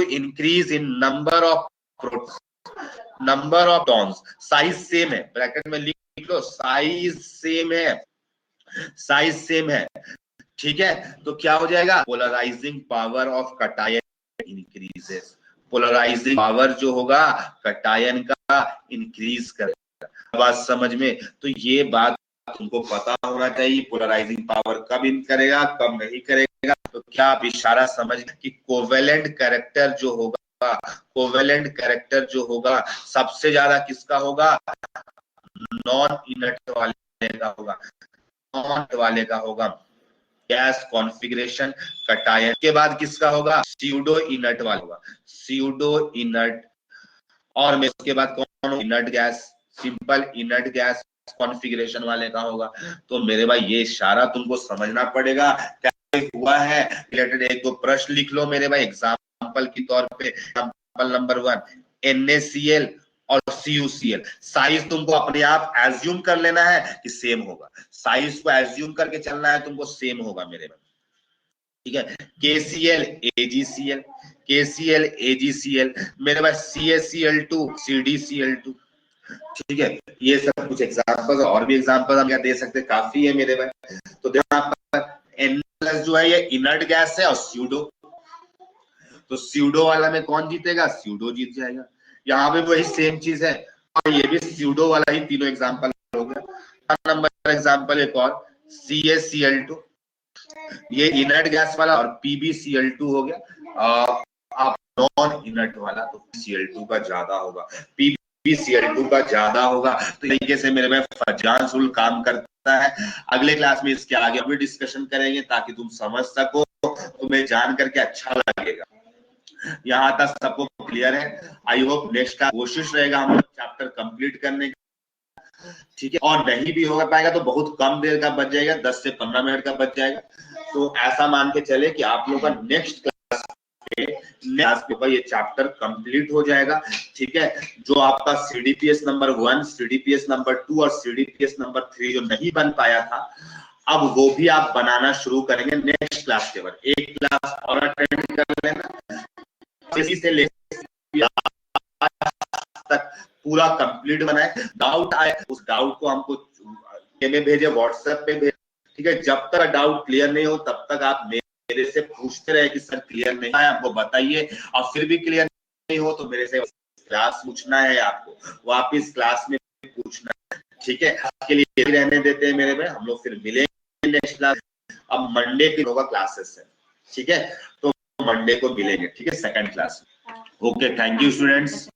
increase in number of protons, size same है, ब्रैकेट में लिख लो साइज सेम है, साइज सेम है, ठीक है। तो क्या हो जाएगा, polarizing power of cation increases, polarizing power जो होगा कटायन का इंक्रीज करेगा। बात समझ में? तो ये बात तुमको पता होना चाहिए, पोलराइजिंग पावर कब इन करेगा कब नहीं करेगा। तो क्या आप इशारा समझ कि कोवेलेंट कैरेक्टर जो होगा, कोवेलेंट कैरेक्टर जो होगा सबसे ज्यादा किसका होगा, नॉन इनर्ट वाले का होगा, नॉन वाले का होगा। गैस कॉन्फ़िगरेशन कटायन के बाद किसका होगा, स्यूडो इनर्ट वाला होगा, स्यूडो इनर्ट। और में उसके बाद कौन, inert gas, simple inert gas configuration वाले का होगा। तो मेरे भाई ये इशारा तुमको समझना पड़ेगा क्या हुआ है रिलेटेड। एक दो प्रश्न लिख लो मेरे भाई एग्जाम्पल के तौर पे। एग्जाम्पल नंबर 1 NaCl और CuCl, साइज तुमको अपने आप एज्यूम कर लेना है कि सेम होगा, साइज को एज्यूम करके चलना है तुमको, सेम होगा मेरे में, ठीक है। KCl AgCl, KCl AgCl मेरे पास CaCl2 CdCl2, ठीक है। ये सब कुछ एग्जांपल, और भी एग्जांपल हम क्या दे सकते हैं, काफी है मेरे पास। तो देखो यहाँ पर N+ जो है ये इनर्ट गैस है और स्यूडो, तो स्यूडो वाला में कौन जीतेगा, स्यूडो जीत जाएगा। यहाँ पे वही सेम चीज है और ये भी स्यूडो वाला ही, तीनों एग्जांपल हो गया। नंबर एग्जांपल एक और CaCl2, ये इनर्ट गैस वाला, और PbCl2 हो गया। आप नॉन इनर्ट वाला तो Cl2 का ज्यादा होगा, PbCl2 का ज्यादा होगा। तो तरीके से मेरे में फजांस रूल काम करता है। अगले क्लास में इसके आगे भी डिस्कशन करेंगे ताकि तुम समझ सको, तुम्हें जान करके अच्छा लगेगा। यहाँ तक सबको क्लियर है? आई होप नेक्स्ट का कोशिश रहेगा हम लोग चैप्टर कंप्लीट करने का, ठीक है। और नहीं भी हो पाएगा तो बहुत कम देर का बच जाएगा, 10 से 15 मिनट का बच जाएगा। तो ऐसा मान के चले कि आप लोग का नेक्स्ट क्लास पे ये चैप्टर कंप्लीट हो जाएगा, ठीक है। जो आपका CDPS नंबर 1, CDPS नंबर 2 और CDPS नंबर 3 जो नहीं बन पाया था, अब वो भी आप बनाना शुरू करेंगे नेक्स्ट क्लास के बाद। एक क्लास और अटेंड कर लेना, इसी से लेकर तक पूरा कंप्लीट बनाए। डाउट आए उस डाउट को हमको में भेजे, व्हाट्सएप पे भेजे, ठीक है। जब तक डाउट क्लियर नहीं हो तब तक आप मेरे से पूछते रहे कि सर क्लियर नहीं है, आपको बताइए। और फिर भी क्लियर नहीं हो तो मेरे से क्लास पूछना है, आपको वापिस क्लास में पूछना है, ठीक है। आपके लिए रहने देते हैं मेरे में, हम लोग फिर मिलेंगे नेक्स्ट क्लास। अब मंडे के होगा क्लासेस है, ठीक है। तो मंडे को मिलेंगे, ठीक है, second class. Okay, thank you students.